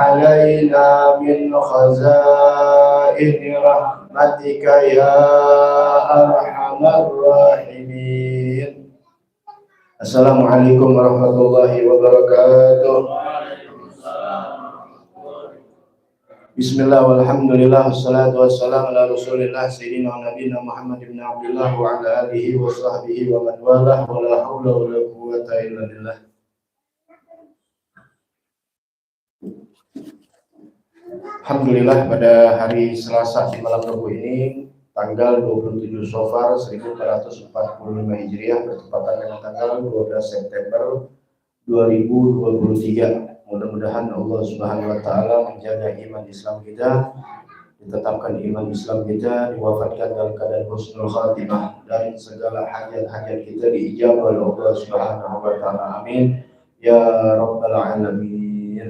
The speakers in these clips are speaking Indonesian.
علينا من خزائن رحمتك يا أرحم الراحمين. Assalamualaikum warahmatullahi wabarakatuh. Bismillah walhamdulillah wassalatu wassalamu ala rasulillah sayyidina wa nabiyina Muhammad ibn Abdullah wa ala alihi wa sahbihi wa man walah wa la hawla wa la quwwata illa billah. Alhamdulillah pada hari Selasa di malam Rabu ini tanggal 27 Safar 1445 Hijriah bertepatan dengan tanggal 12 September 2023. Mudah-mudahan Allah Subhanahu wa taala menjaga iman Islam kita, ditetapkan iman Islam kita, diwafatkan dalam keadaan husnul khatimah, dan segala hajat-hajat kita diijabah oleh Allah Subhanahu wa taala. Amin ya rabbal alamin.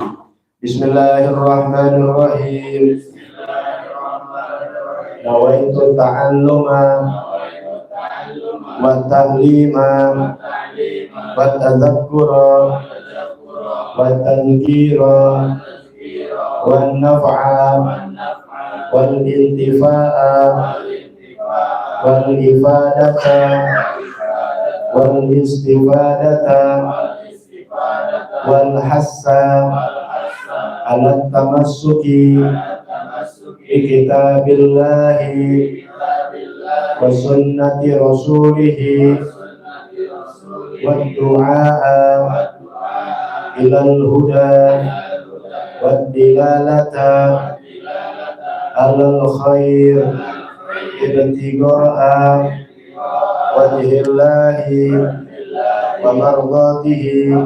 Bismillahirrahmanirrahim. Nawaitu ta'alluma wa ta'lima wa tadhakkura wa tadhkira wa naf'a wal intifa'a wal ifadata wal istifadata wal hassa ala tamassuki bi kitabillahi wa sunnati rasulihi wa du'a ilal huda wa dilalata alal khair ibtiga'a wajhillahi wa mardatihi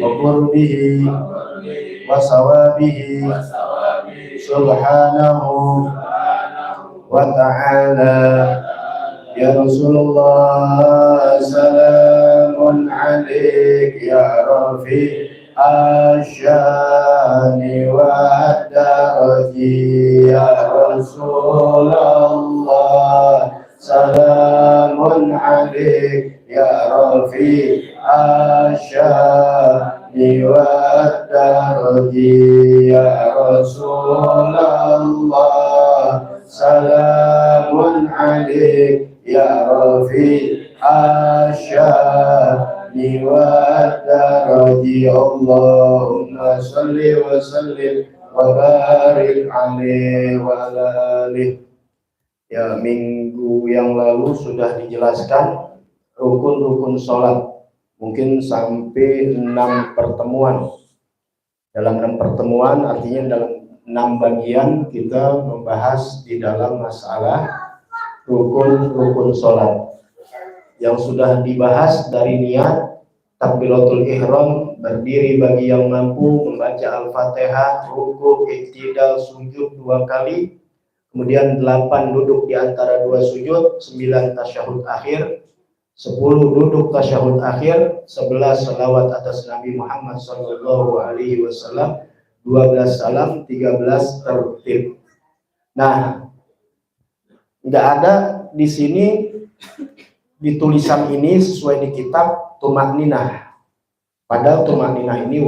wa qurbihi wa sawabihi subhanahu wa ta'ala. Ya Rasulullah salamun alaik ya Rafi asyani wa daraji. Ya Rasulullah salamun alaik ya Rafi asyani wa daraji. Ya Rasulullah salamun alaik ya Rafi asyani wa daraji. Allahumma salli wa sallim wa barik alaihi wa alihi. Ya, minggu yang lalu sudah dijelaskan rukun-rukun sholat, mungkin sampai 6 pertemuan. Dalam 6 pertemuan artinya dalam 6 bagian kita membahas di dalam masalah rukun-rukun sholat. Yang sudah dibahas dari niat, takbiratul ihram, berdiri bagi yang mampu, membaca al-fatihah, ruku, i'tidal, sujud 2 kali, kemudian 8 duduk di antara 2 sujud, 9 tasyahud akhir, 10 duduk tasyahud akhir, 11 salawat atas Nabi Muhammad sallallahu alaihi wasallam, 12 salam, 13 tertib. Nah, nggak ada di sini di tulisan ini sesuai di kitab tumakninah. Padahal tumakninah ini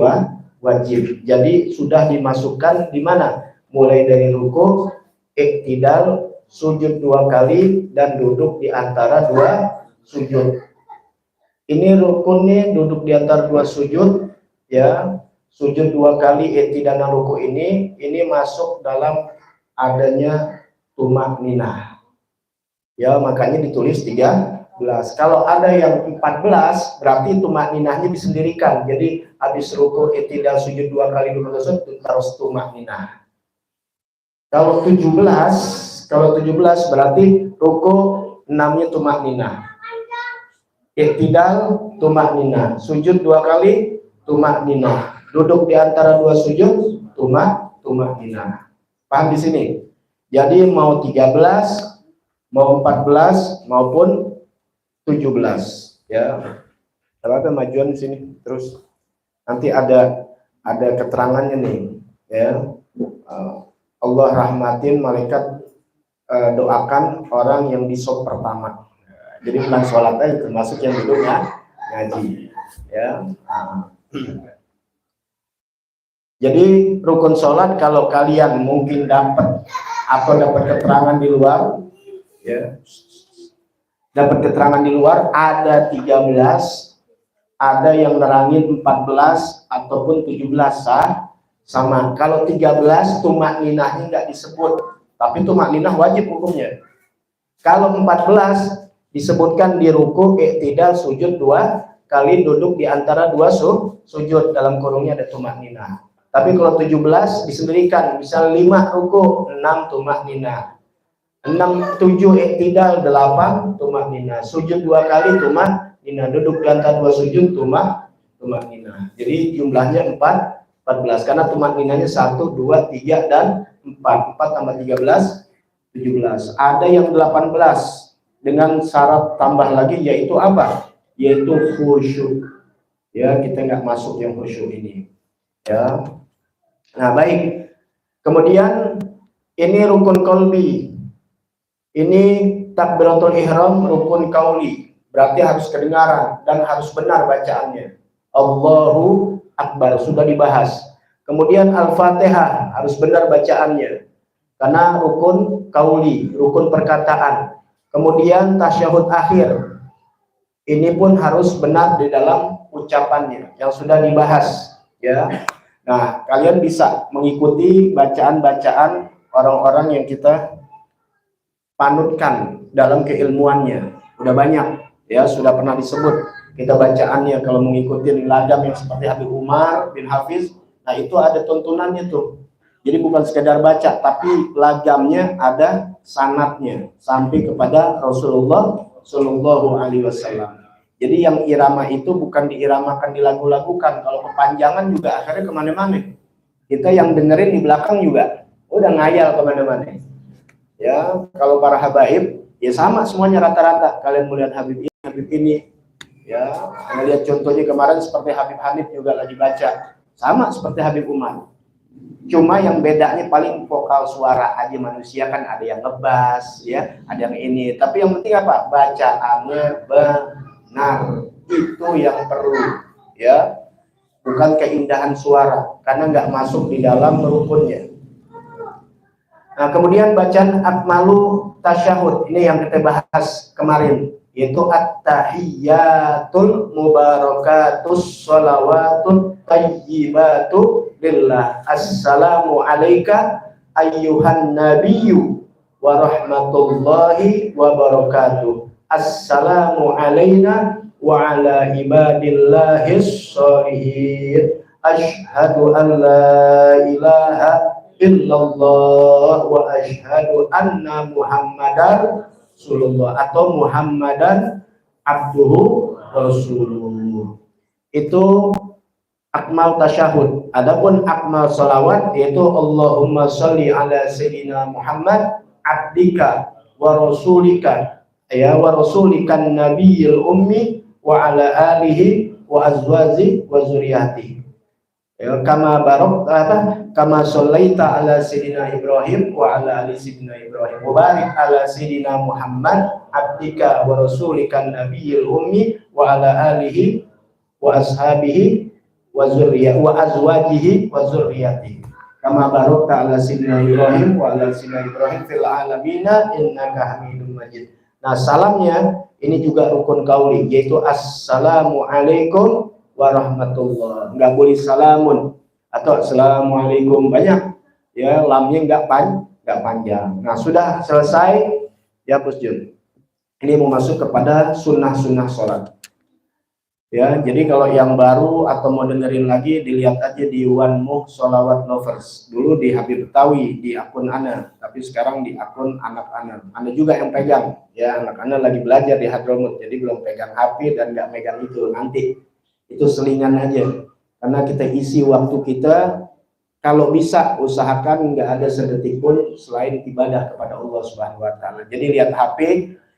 wajib. Jadi sudah dimasukkan di mana? Mulai dari ruku, iktidal, sujud 2 kali, dan duduk di antara 2 sujud. Ini rukunnya duduk di antara 2 sujud, ya. Sujud 2 kali, iktidal dan ruku ini masuk dalam adanya tumakninah. Ya, makanya ditulis 13. Kalau ada yang 14, berarti tumakninahnya disendirikan. Jadi habis ruku, iktidal, sujud 2 kali, duduk tersebut terus tumakninah. Kalau 17 berarti ruku 6-nya tumakninah, iktidal tumakninah, sujud 2 kali tumakninah, duduk di antara 2 sujud tumakninah. Paham di sini? Jadi mau 13, mau 14 maupun 17, ya. Apa majuan di sini terus nanti ada keterangannya nih, ya. Allah rahmatin malaikat doakan orang yang di sop pertama. Jadi bukan sholat aja, termasuk yang duduknya ngaji, ya. Jadi rukun sholat kalau kalian mungkin dapat atau dapat keterangan di luar, ya, dapat keterangan di luar ada 13, ada yang nerangin 14 ataupun 17 sah, sama. Kalau 13 tumak ninahnya nggak disebut, tapi tumak ninah wajib hukumnya. Kalau 14 disebutkan di ruku, i'tidal, sujud 2 kali, duduk di antara 2 sujud, dalam kurungnya ada tumak ninah. Tapi kalau 17 disendirikan, misal 5 ruku, 6 tumak ninah, 6, 7 i'tidal, 8 tumak ninah, sujud 2 kali tumak ninah, duduk di antara 2 sujud tumak ninah. Jadi jumlahnya 14 karena tumak ninahnya 1, 2, 3 dan 4. 4 tambah 13 17. Ada yang 18 dengan syarat tambah lagi, yaitu apa? Yaitu khusyuk. Ya, kita nggak masuk yang khusyuk ini. Ya. Nah, baik. Kemudian ini rukun qalbi. Ini takbiratul ihram rukun qauli. Berarti harus kedengaran dan harus benar bacaannya. Allahu Akbar sudah dibahas. Kemudian Al-Fatihah harus benar bacaannya, karena rukun qauli, rukun perkataan. Kemudian tasyahud akhir, ini pun harus benar di dalam ucapannya yang sudah dibahas, ya. Nah, kalian bisa mengikuti bacaan-bacaan orang-orang yang kita panutkan dalam keilmuannya. Udah banyak, ya, sudah pernah disebut kita bacaannya. Kalau mengikuti lagam yang seperti Habib Umar bin Hafiz, nah itu ada tuntunannya tuh. Jadi bukan sekedar baca, tapi lagamnya ada sanatnya sampai kepada Rasulullah Shallallahu Alaihi Wasallam. Jadi yang irama itu bukan diiramakan, dilagu-lagukan. Kalau kepanjangan juga akhirnya kemana-mana. Kita yang dengerin di belakang juga udah ngayal kemana-mana. Ya, kalau para habaib ya sama semuanya rata-rata. Kalian melihat Habib ini, ya, melihat contohnya kemarin seperti Habib Hanif juga lagi baca, sama seperti Habib Umar. Cuma yang bedanya paling vokal suara aja, manusia kan ada yang ngebas, ya, ada yang ini. Tapi yang penting apa? Bacaannya benar, itu yang perlu, ya, bukan keindahan suara, karena nggak masuk di dalam rukunnya. Nah, kemudian bacaan akmalu tasyahud, ini yang kita bahas kemarin, yaitu at-tahiyyatul mubarakatus sholawatut tayyibatu lillah. Assalamu alayka ayyuhan nabiyyu wa rahmatullahi wa barakatuh. Assalamu alayna wa ala ibadillahis sholihin. Ashhadu an la ilaha illallah wa asyhadu anna Muhammadar Rasulullah, atau Muhammadan abduhu rasuluh. Itu akmal tasyahud. Adapun akmal salawat yaitu Allahumma sholli ala sayyidina Muhammad abdika wa rasulika, ya, wa rasulikan nabiyil ummi wa ala alihi wa azwaji wa zuriyati. Ya, kama barok kama sholaita ala sayyidina Ibrahim wa ala ali sayyidina Ibrahim wa barik ala sayyidina Muhammad abdika wa rasulikan nabiyil ummi wa ala alihi wa ashabihi wa zurriyah wa azwajihi wa zurriyati kama barokta ala sayyidina Ibrahim wa ala sayyidina Ibrahim fil alamina innaka Hamidum Majid. Nah, salamnya ini juga rukun qauli, yaitu assalamu alaikum warahmatullah. Nggak boleh salamun atau assalamualaikum, banyak, ya, lamnya nggak panjang. Nah, sudah selesai, ya, Bos Jun. Ini mau masuk kepada sunnah-sunnah sholat. Ya, jadi kalau yang baru atau mau dengerin lagi, dilihat aja di One More Sholawat Lovers. Dulu di Habib Betawi, di akun Ana, tapi sekarang di akun anak Ana. Ana juga yang pegang, ya, anak Ana lagi belajar di Hadramut, jadi belum pegang HP dan nggak megang itu. Nanti itu selingan aja, karena kita isi waktu kita, kalau bisa usahakan nggak ada sedetik pun selain ibadah kepada Allah Subhanahu Wa Taala. Jadi lihat HP,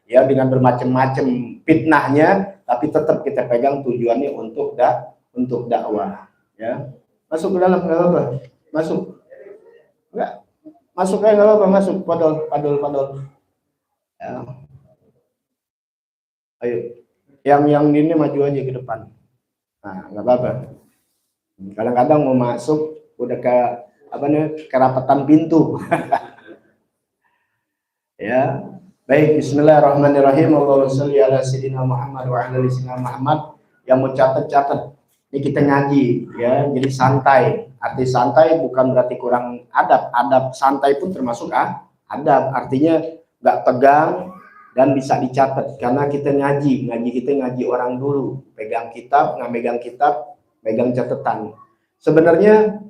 ya, dengan bermacam-macam fitnahnya, tapi tetap kita pegang tujuannya untuk dakwah, ya. Masuk ke dalam, nggak apa-apa, masuk, nggak masuk aja, nggak apa-apa, masuk, padol, ya. Ayo, yang ini maju aja ke depan. Nah, nggak apa-apa. Kadang-kadang mau masuk udah ke apa nih, kerapatan pintu. Ya, baik. Bismillahirrahmanirrahim. Allahumma sholli ala sayyidina Muhammad wa ala ali sayyidina Muhammad. Yang mau catat, ini kita ngaji ya, jadi santai. Arti santai bukan berarti kurang adab. Adab santai pun termasuk adab. Artinya nggak tegang dan bisa dicatat karena kita ngaji kita ngaji orang dulu, pegang kitab, nggak megang kitab, pegang catatan. Sebenarnya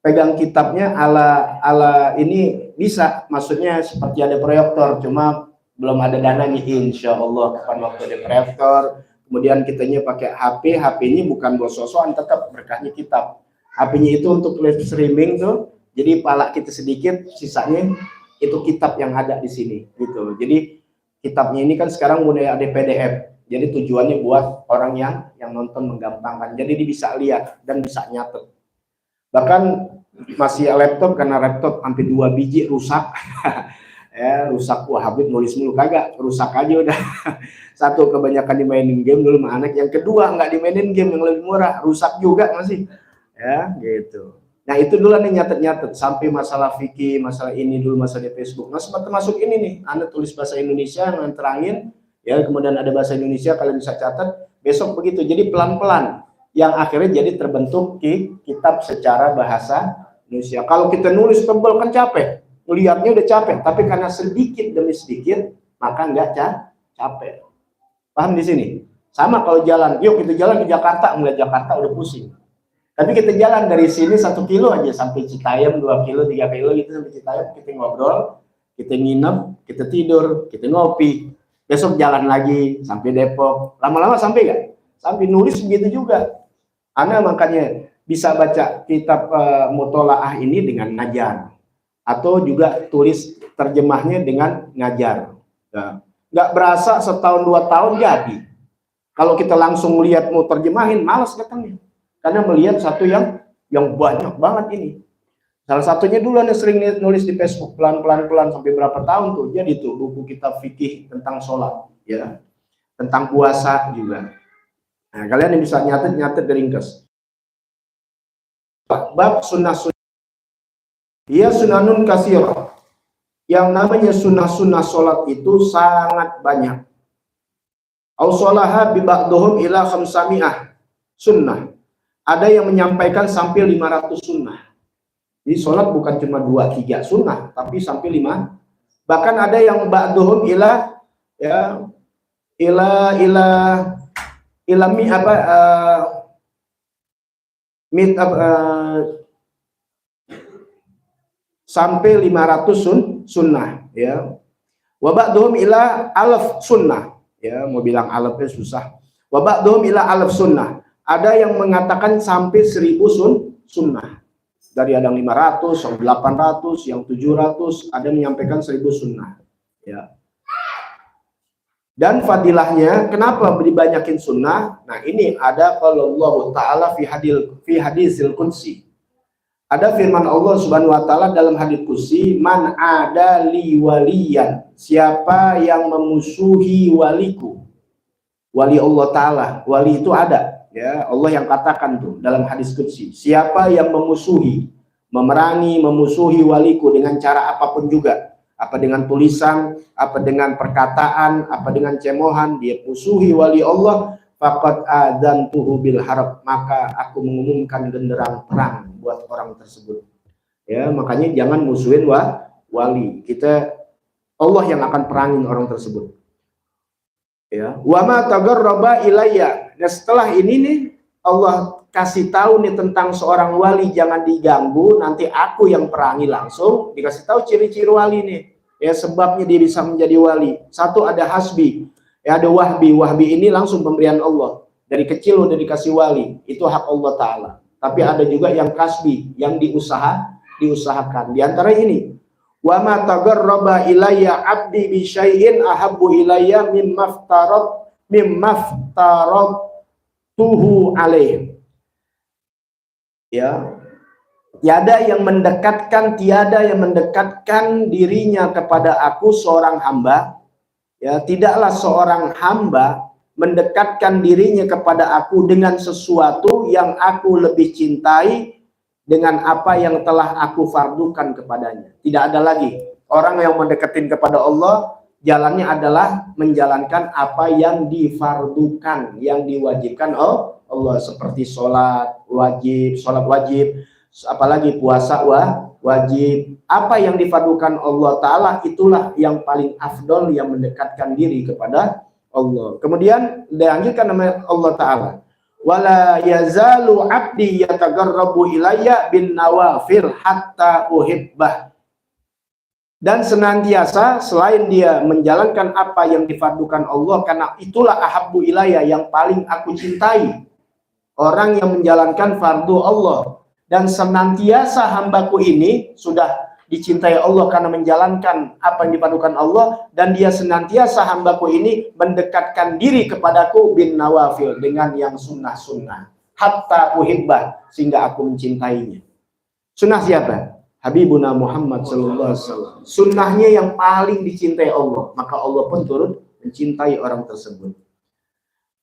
pegang kitabnya ala ini bisa, maksudnya seperti ada proyektor, cuma belum ada dananya. Insya Allah kapan waktu ada proyektor, kemudian kitanya pakai HP ini bukan bos-bosan, tetap berkahnya kitab. HP-nya itu untuk live streaming tuh, jadi pala kita sedikit, sisanya itu kitab yang ada di sini gitu. Jadi kitabnya ini kan sekarang mulai ada PDF, jadi tujuannya buat orang yang nonton menggampangkan, jadi dia bisa lihat dan bisa nyatet. Bahkan masih laptop, karena laptop hampir 2 biji rusak. Ya, rusak. Wah, Habib nulis mulu, kagak, rusak aja udah. Satu, kebanyakan dimainin game dulu sama anak, yang kedua nggak dimainin game yang lebih murah, rusak juga masih. Ya, gitu. Nah, itu dulu nih nyatet sampai masalah fikih, masalah ini dulu, masalah di Facebook. Nah, sempat termasuk ini nih, anak tulis bahasa Indonesia yang terangin, ya, kemudian ada bahasa Indonesia, kalian bisa catat, besok begitu. Jadi pelan-pelan, yang akhirnya jadi terbentuk kitab secara bahasa Indonesia. Kalau kita nulis tebal kan capek, melihatnya udah capek, tapi karena sedikit demi sedikit, maka nggak capek. Paham di sini? Sama kalau jalan, yuk kita jalan ke Jakarta, melihat Jakarta udah pusing. Tapi kita jalan dari sini 1 kilo aja sampai Citayam, 2 kilo, 3 kilo gitu sampai Citayam, kita ngobrol, kita nginep, kita tidur, kita ngopi. Besok jalan lagi sampai Depok. Lama-lama sampai nggak? Sampai. Nulis begitu juga. Anda makanya bisa baca kitab Mutolaah ini dengan ngajar, atau juga tulis terjemahnya dengan ngajar. Nah, nggak berasa setahun 2 tahun jadi. Kalau kita langsung lihat mau terjemahin, malas datangnya. Karena melihat satu yang banyak banget ini. Salah satunya dulu Anda sering nulis di Facebook, pelan-pelan sampai berapa tahun tuh. Jadi tuh buku kitab fikih tentang sholat, ya, tentang puasa juga. Nah, kalian yang bisa nyatet ringkas. Bab sunnah-sunnah. Ia sunanun kasirah. Yang namanya sunnah-sunnah sholat itu sangat banyak. Ausolaha biba'duhum ila khamsami'ah sunnah. Ada yang menyampaikan sampai 500 sunnah. Jadi sholat bukan cuma 2-3 sunnah, tapi sampai 5. Bahkan ada yang ba'duhum ila ya ilami apa sampai 500 sunnah, ya. Wa ba'duhum ila alaf sunnah, ya, mau bilang alafnya susah. Wa ba'duhum ila alaf sunnah. Ada yang mengatakan sampai 1000 sunnah. Dari ada yang 500, yang 800, yang 700, ada yang menyampaikan 1000 sunnah, ya. Dan fadilahnya, kenapa dibanyakin sunnah? Nah, ini ada kalau Allah Ta'ala fi hadisil qudsi. Ada firman Allah Subhanahu wa Ta'ala dalam hadis qudsi, man ada li waliyan, siapa yang memusuhi waliku. Wali Allah Ta'ala, wali itu ada, ya, Allah yang katakan tuh dalam hadis qudsi, siapa yang memusuhi, memusuhi waliku dengan cara apapun juga, apa dengan tulisan, apa dengan perkataan, apa dengan cemohan, dia musuhi wali Allah, faqad adzantuhu bil harb, maka aku mengumumkan genderang perang buat orang tersebut. Ya, makanya jangan musuhin wali. Kita, Allah yang akan perangin orang tersebut. Ya, wa ma tagarraba ilayya. Nah, setelah ini nih Allah kasih tahu nih tentang seorang wali, jangan diganggu, nanti aku yang perangi langsung. Dikasih tahu ciri-ciri wali nih, ya, sebabnya dia bisa menjadi wali. Satu, ada hasbi, ya, ada wahbi. Wahbi ini langsung pemberian Allah, dari kecil udah dikasih wali, itu hak Allah Ta'ala. Tapi ada juga yang kasbi, yang diusahakan. Di antara ini, wa ma tagarraba ilayya abdi bi syai'in ahabbu ilayya mimmaftarad tuhu alaih. Ya, tiada yang mendekatkan dirinya kepada aku seorang hamba, ya, tidaklah seorang hamba mendekatkan dirinya kepada aku dengan sesuatu yang aku lebih cintai dengan apa yang telah aku fardukan kepadanya. Tidak ada lagi orang yang mendekatin kepada Allah, jalannya adalah menjalankan apa yang difardukan, yang diwajibkan Allah, seperti sholat wajib, apalagi puasa wajib. Apa yang difardukan Allah Ta'ala, itulah yang paling afdol, yang mendekatkan diri kepada Allah. Kemudian dilanjutkan nama Allah Ta'ala, wala yazalu abdi yatagarrabu ilayya bin nawafil hatta uhibbah. Dan senantiasa selain dia menjalankan apa yang difardukan Allah, karena itulah ahabbu ilayya, yang paling aku cintai, orang yang menjalankan fardu Allah. Dan senantiasa hambaku ini sudah dicintai Allah karena menjalankan apa yang difardukan Allah, dan dia senantiasa hambaku ini mendekatkan diri kepadaku bin nawafil, dengan yang sunnah-sunnah, hatta uhibbah, sehingga aku mencintainya. Sunnah siapa? Habibuna Muhammad sallallahu alaihi wasallam. Sunnahnya yang paling dicintai Allah, maka Allah pun turut mencintai orang tersebut.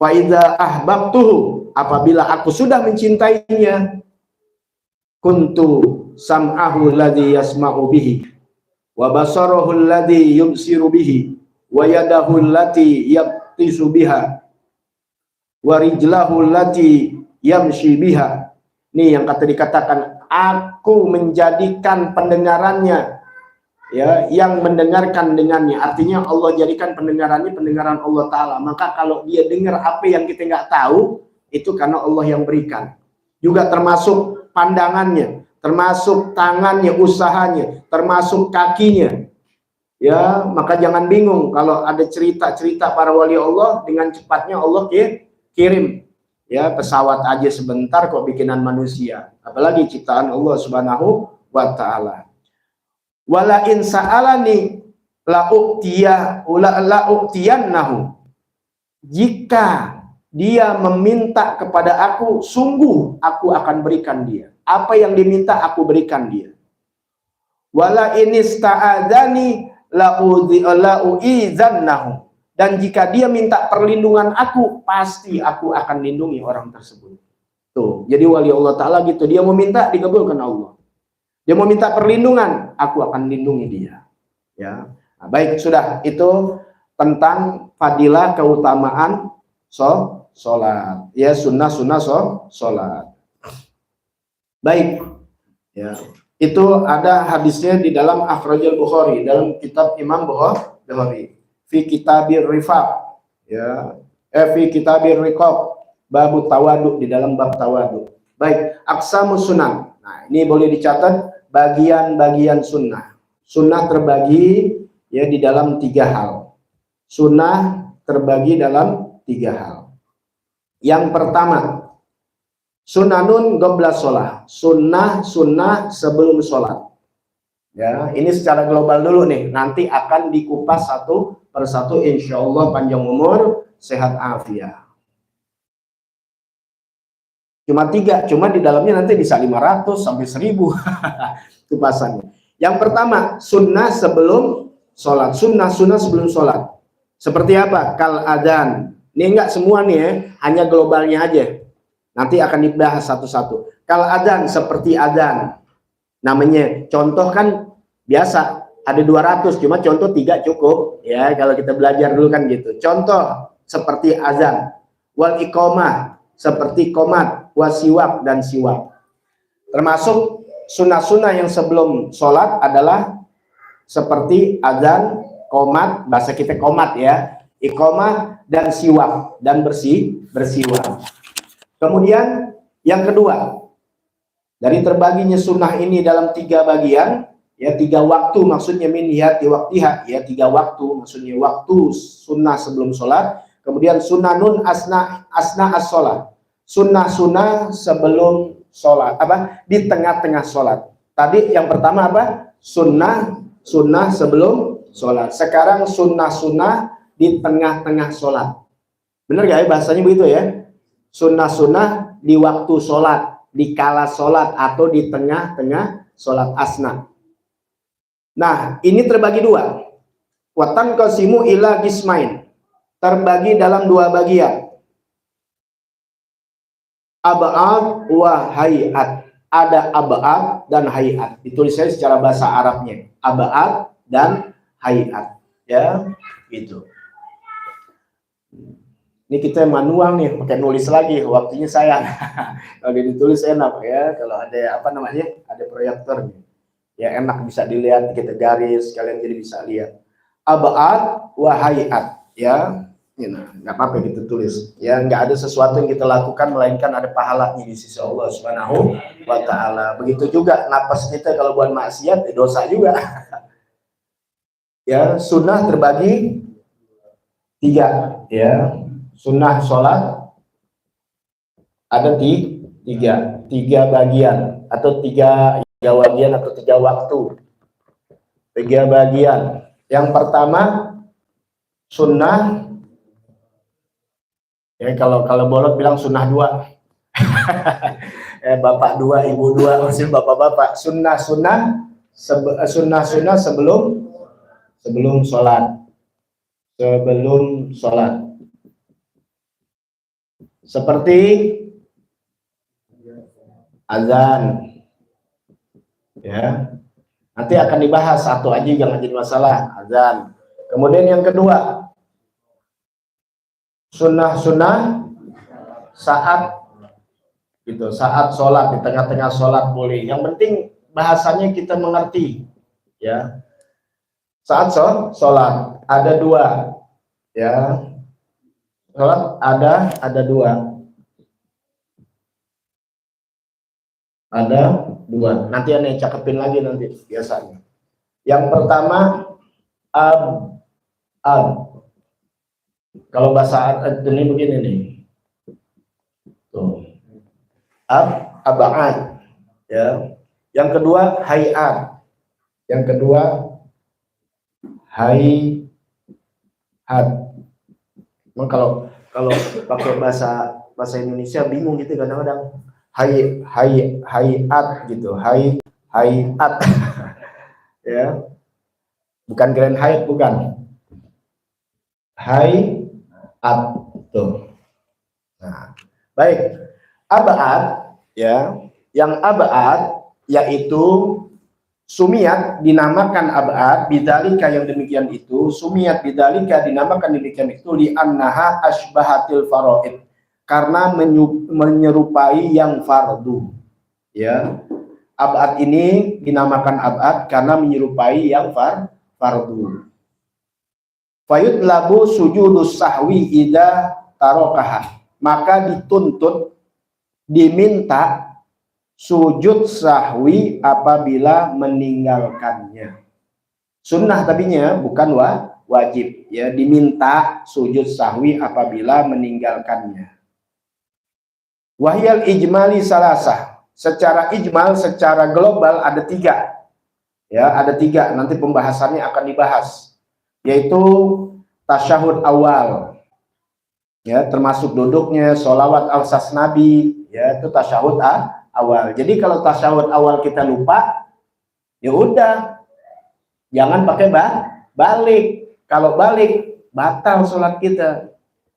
Wa idza ahbabtuhu, apabila aku sudah mencintainya, kuntu sam'ahu alladhi yasma'u bihi, wa basarahu alladhi yubsiru bihi, wa yadahu allati yabtisu biha, wa rijlahu allati yamshi biha. Ini yang dikatakan, aku menjadikan pendengarannya, ya, yang mendengarkan dengannya. Artinya Allah jadikan pendengarannya pendengaran Allah Ta'ala. Maka kalau dia dengar apa yang kita nggak tahu, itu karena Allah yang berikan. Juga termasuk pandangannya, termasuk tangannya, usahanya, termasuk kakinya. Ya, maka jangan bingung kalau ada cerita-cerita para wali Allah, dengan cepatnya Allah kirim. Ya, pesawat aja sebentar kok bikinan manusia, apalagi ciptaan Allah Subhanahu wa Ta'ala. Wala in sa'alani la u'tiyannahu. Jika dia meminta kepada aku, sungguh aku akan berikan dia. Apa yang diminta aku berikan dia. Wala in ista'adzani la u'izannahu. Dan jika dia minta perlindungan aku, pasti aku akan lindungi orang tersebut. Tuh, jadi wali Allah Ta'ala gitu, dia mau minta dikabulkan Allah. Dia mau minta perlindungan, aku akan lindungi dia. Ya, nah, baik, sudah, itu tentang fadilah keutamaan sholat. Ya, sunnah sholat. Baik, ya, itu ada hadisnya di dalam Akhrajul Bukhari, dalam kitab Imam Bukhari. Fi kitabir rifaq, ya, fi kitabir riqab, bab tawaduk, di dalam bab tawaduk. Baik, aqsamus sunnah. Nah, ini boleh dicatat bagian-bagian sunnah. Sunnah terbagi ya di dalam 3 hal. Sunnah terbagi dalam 3 hal. Yang pertama, sunanun qabla sholah, sunnah sebelum sholat. Ya, ini secara global dulu nih, nanti akan dikupas satu persatu, insya Allah panjang umur, sehat afiat. Cuma 3, cuma di dalamnya nanti bisa 500 sampai 1000 kupasannya. Yang pertama, sunnah sebelum sholat, sunnah sebelum sholat. Seperti apa? Kal adzan. Ini enggak semua nih ya, hanya globalnya aja. Nanti akan dibahas satu-satu. Kal adzan, seperti adzan. Namanya, contoh kan biasa ada 200, cuma contoh 3 cukup ya, kalau kita belajar dulu kan gitu. Contoh seperti azan, wal iqamah seperti qomat, wasiwak dan siwak. Termasuk sunnah-sunnah yang sebelum sholat adalah seperti azan, qomat, bahasa kita qomat ya, iqamah dan siwak, dan bersiwak. Kemudian yang kedua, dari terbaginya sunnah ini dalam 3 bagian, ya 3 waktu, maksudnya min hiyati waqtiha, ya 3 waktu, maksudnya waktu sunnah sebelum sholat. Kemudian sunnanun asna as-sholat, sunnah sebelum sholat, apa, di tengah-tengah sholat. Tadi yang pertama apa? Sunnah sebelum sholat. Sekarang sunnah di tengah-tengah sholat. Bener gak ya bahasanya begitu ya? Sunnah di waktu sholat, di kala sholat, atau di tengah-tengah sholat asna. Nah, ini terbagi 2. Watan qasimu ila qismain, terbagi dalam 2 bagian. Ab'ad wa hayat. ada ab'ad dan hayat. Ditulis saya secara bahasa Arabnya. Ab'ad dan hayat. Ya, gitu. Ini kita manual nih, pakai nulis lagi, waktunya sayang. Kalau ditulis enak ya, kalau ada apa namanya, ada proyektor, ya enak bisa dilihat, kita garis, kalian jadi bisa lihat. Ab'ad wa hayat, ya, nggak apa-apa kita tulis. Ya, nggak ada sesuatu yang kita lakukan melainkan ada pahalanya di sisi Allah Subhanahu wa Ta'ala. Begitu juga napas kita kalau buat maksiat, dosa juga. Ya, sunnah terbagi 3, ya. Sunnah sholat ada 3 bagian atau 3 bagian atau 3 waktu. 3 bagian. Yang pertama sunnah, ya kalau bolot bilang sunnah 2. Bapak 2, ibu 2, maksudnya bapak-bapak. Sunnah sebelum sholat. Sebelum sholat. Seperti azan, ya. Nanti akan dibahas satu aja, jangan jadi masalah. Azan. Kemudian yang kedua, sunnah saat gitu, saat sholat, di tengah-tengah sholat boleh. Yang penting bahasanya kita mengerti, ya. Saat sholat ada 2, ya. Sholat ada 2. Ada 2. Nanti aneh cakepin lagi nanti biasanya. Yang pertama ab. Kalau bahasa Arab ini begini nih. Tuh. Ab'ad. Ya. Yang kedua hayat. Yang kedua hayat. Kalau pakai bahasa Indonesia bingung gitu kadang-kadang. Hayat gitu. Hayat. Ya. Bukan Grand Hyatt, bukan. Hayat tuh. Nah, baik. Ab'ad, ya. Yang ab'ad yaitu sumiat dinamakan ab'ad bidzalika, yang demikian itu sumiat bidzalika dinamakan demikian itu li annaha asbahatil faraid, karena menyerupai yang fardu, ya. Ab'ad ini dinamakan ab'ad karena menyerupai yang fardu. Fayutlabu sujudus sahwi idza tarokaha, maka dituntut, diminta sujud sahwi apabila meninggalkannya. Sunnah tapinya bukan wajib, ya, diminta sujud sahwi apabila meninggalkannya. Wahyal ijmali salasah, secara ijmal, secara global ada 3, ya, ada 3. Nanti pembahasannya akan dibahas, yaitu tasyahud awal, ya, termasuk duduknya, sholawat al-sas Nabi, ya, itu tasyahud awal. Jadi kalau tasyahud awal kita lupa, ya udah, jangan pakai balik. Kalau balik, batal sholat kita.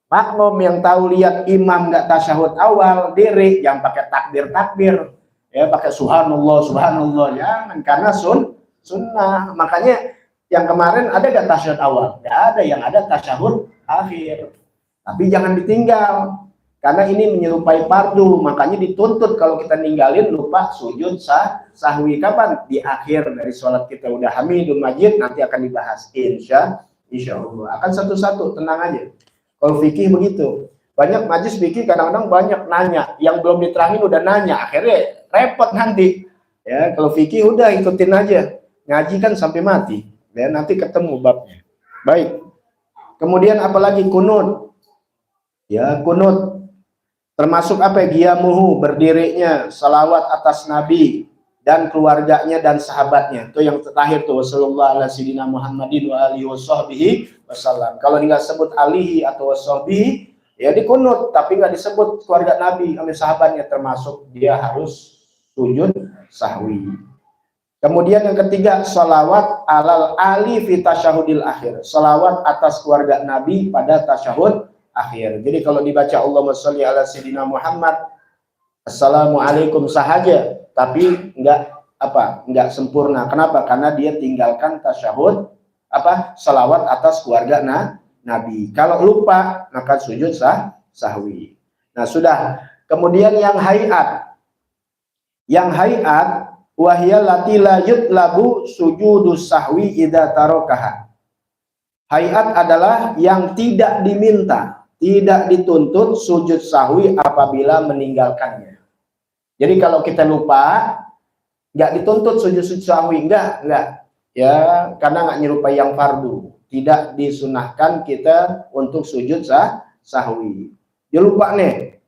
Makmum yang tahu lihat imam nggak tasyahud awal, diri, jangan pakai takbir, ya, pakai subhanallah, jangan, karena sunnah. Makanya yang kemarin ada nggak tasyahud awal? Nggak ada, yang ada tasyahud akhir. Tapi jangan ditinggal, karena ini menyerupai fardu, makanya dituntut kalau kita ninggalin lupa sujud sahwi. Kapan? Di akhir dari sholat kita. Udah hamidul majid, nanti akan dibahas insya Allah. Akan satu-satu, tenang aja. Kalau fikih begitu, banyak majlis fikih kadang-kadang banyak nanya, yang belum diterangin udah nanya, akhirnya repot nanti. Ya, kalau fikih udah ikutin aja, ngaji kan sampai mati, dan nanti ketemu babnya. Baik. Kemudian apalagi kunut, ya, kunut termasuk apa? Giyamuhu, berdirinya, salawat atas Nabi dan keluarganya dan sahabatnya. Itu yang terakhir tuh, sallallahu alaihi Muhammadin wa alihi wasallam. Kalau nggak sebut alihi atau wasahbihi, ya dikunut, tapi nggak disebut keluarga Nabi sama sahabatnya, termasuk dia harus sujud sahwi. Kemudian yang ketiga, salawat alal ali fi tasyahudil akhir, salawat atas keluarga Nabi pada tasyahud akhir. Jadi kalau dibaca Allahumma sholli ala sayyidina Muhammad, assalamualaikum sahaja, tapi nggak sempurna. Kenapa? Karena dia tinggalkan tasyahud salawat atas keluarga Nabi. Kalau lupa maka sujud sahwi. Nah, sudah. Kemudian yang hayat. Yang hayat wahya lati la yutlabu sujudus sahwi idza tarakaha. Hayat adalah yang tidak diminta, tidak dituntut sujud sahwi apabila meninggalkannya. Jadi kalau kita lupa, nggak dituntut sujud sahwi, enggak. Ya, karena nggak nyerupai yang fardu. Tidak disunahkan kita untuk sujud sahwi. Dia lupa nih,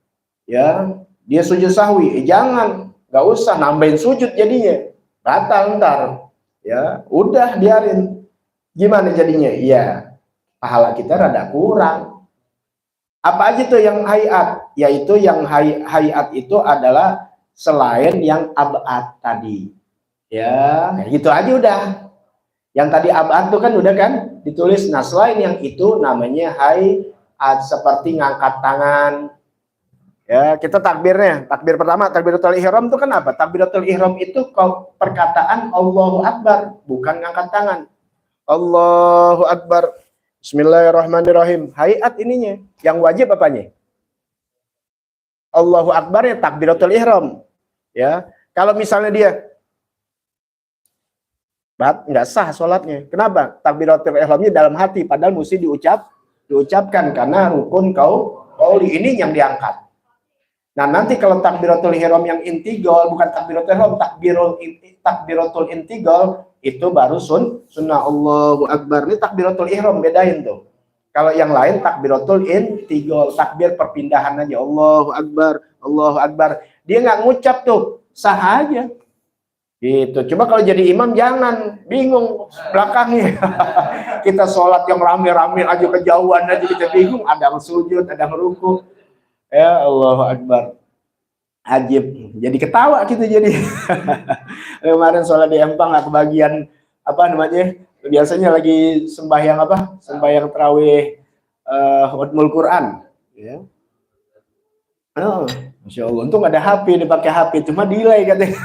ya, dia sujud sahwi, jangan, nggak usah nambahin sujud jadinya, batal ntar. Ya, udah biarin. Gimana jadinya? Iya, pahala kita rada kurang. Apa aja tuh yang hayat? Yaitu yang hayat itu adalah selain yang abad tadi. Ya, gitu aja udah. Yang tadi abad tuh kan udah kan ditulis. Nah, selain yang itu namanya hayat, seperti ngangkat tangan. Ya, kita takbirnya. Takbir pertama, takbiratul ihram itu kan apa? Takbiratul ihram itu perkataan Allahu Akbar, bukan ngangkat tangan. Allahu Akbar. Bismillahirrahmanirrahim. Hayat ininya. Yang wajib apanya? Allahu Akbar ya takbiratul ihram. Ya. Kalau misalnya dia nggak sah sholatnya. Kenapa? Takbiratul ihramnya dalam hati, padahal mesti diucapkan karena rukun qauli ini yang diangkat. Nah, nanti kalau takbiratul ihram yang intigol, bukan takbiratul ihram, takbiratul intigol, itu baru sunnah. Allahu Akbar. Ini takbiratul ihram, bedain tuh. Kalau yang lain takbiratul intigol, takbir perpindahan aja. Allahu Akbar, Allahu Akbar. Dia nggak ngucap tuh, sah aja. Gitu. Coba kalau jadi imam jangan bingung belakangnya. Kita sholat yang rame-rame aja, kejauhan aja kita bingung, ada yang sujud, ada yang ruku. Ya, Allahu Akbar. Ajib. Jadi ketawa kita jadi. Kemarin sholat di Empang lah, kebagian biasanya lagi sembahyang sembahyang tarawih Khatmul Quran. Ya. Oh, Masya Allah, untung ada HP, dipakai HP, cuma delay katanya.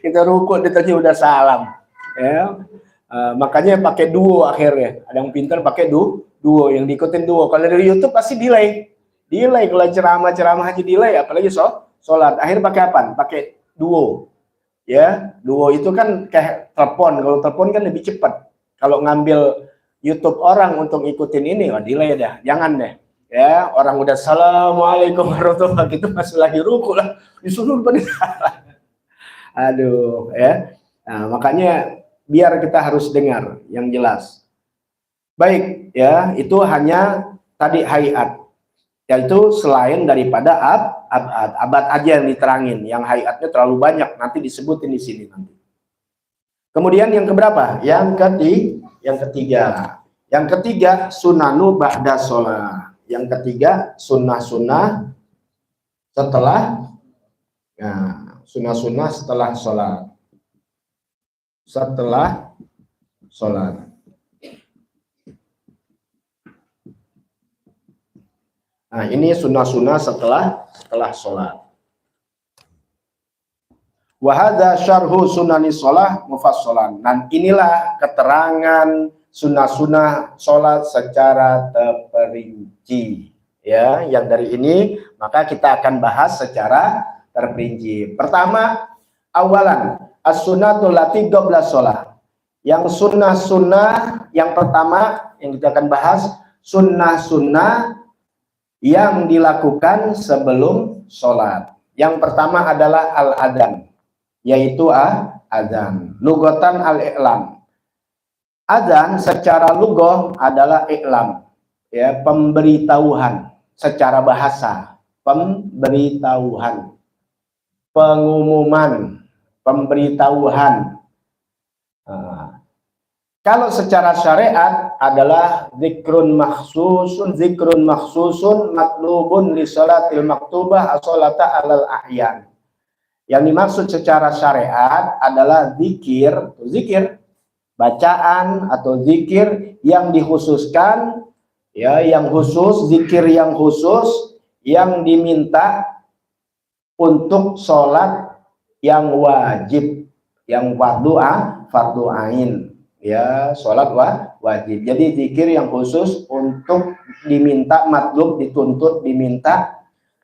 Kita rukuk, ditanya udah salam. Ya. Makanya pakai duo akhirnya. Ada yang pintar pakai duo, yang diikutin duo. Kalau dari YouTube pasti delay. Kalau ceramah aja delay, apalagi sholat. Akhirnya pakai apa? Pakai duo. Ya, duo itu kan kayak telepon. Kalau telepon kan lebih cepat. Kalau ngambil YouTube orang untuk ikutin ini, delay dah. Jangan deh. Ya, orang udah assalamualaikum warahmatullahi wabarakatuh, masih lagi ruku lah, disuruh pada salah. Aduh, ya. Nah, makanya biar kita harus dengar yang jelas. Baik, ya, itu hanya tadi hayat, yaitu selain daripada abad aja yang diterangin, yang hayatnya terlalu banyak, nanti disebutin di sini nanti. Kemudian yang keberapa? Yang ketiga. Yang ketiga sunanu ba'da sholat. Yang ketiga sunnah-sunnah setelah sunnah-sunnah setelah sholat. Nah, ini sunnah-sunnah setelah sholat. Wa hadza syarhu sunani sholat mufassalan. Dan inilah keterangan sunnah-sunnah sholat secara terperinci. Ya, yang dari ini maka kita akan bahas secara terperinci. Pertama, awalan as-sunnatul lati qabla sholat. Yang sunnah-sunnah yang pertama yang kita akan bahas, sunnah-sunnah yang dilakukan sebelum sholat. Yang pertama adalah al-adhan, yaitu adzan. Lugatan al-i'lam. Adzan secara lugah adalah i'lam, ya, pemberitahuan. Secara bahasa, pemberitahuan, pengumuman, pemberitahuan. Kalau secara syariat adalah zikrun makhsusun matlubun li sholatil maktubah as-sholata alal ahyan. Yang dimaksud secara syariat adalah zikir, bacaan atau zikir yang dikhususkan, ya, yang khusus, zikir yang khusus yang diminta untuk sholat yang wajib, yang fardu ain, ya sholat wajib. Jadi zikir yang khusus untuk diminta, matlub, dituntut, diminta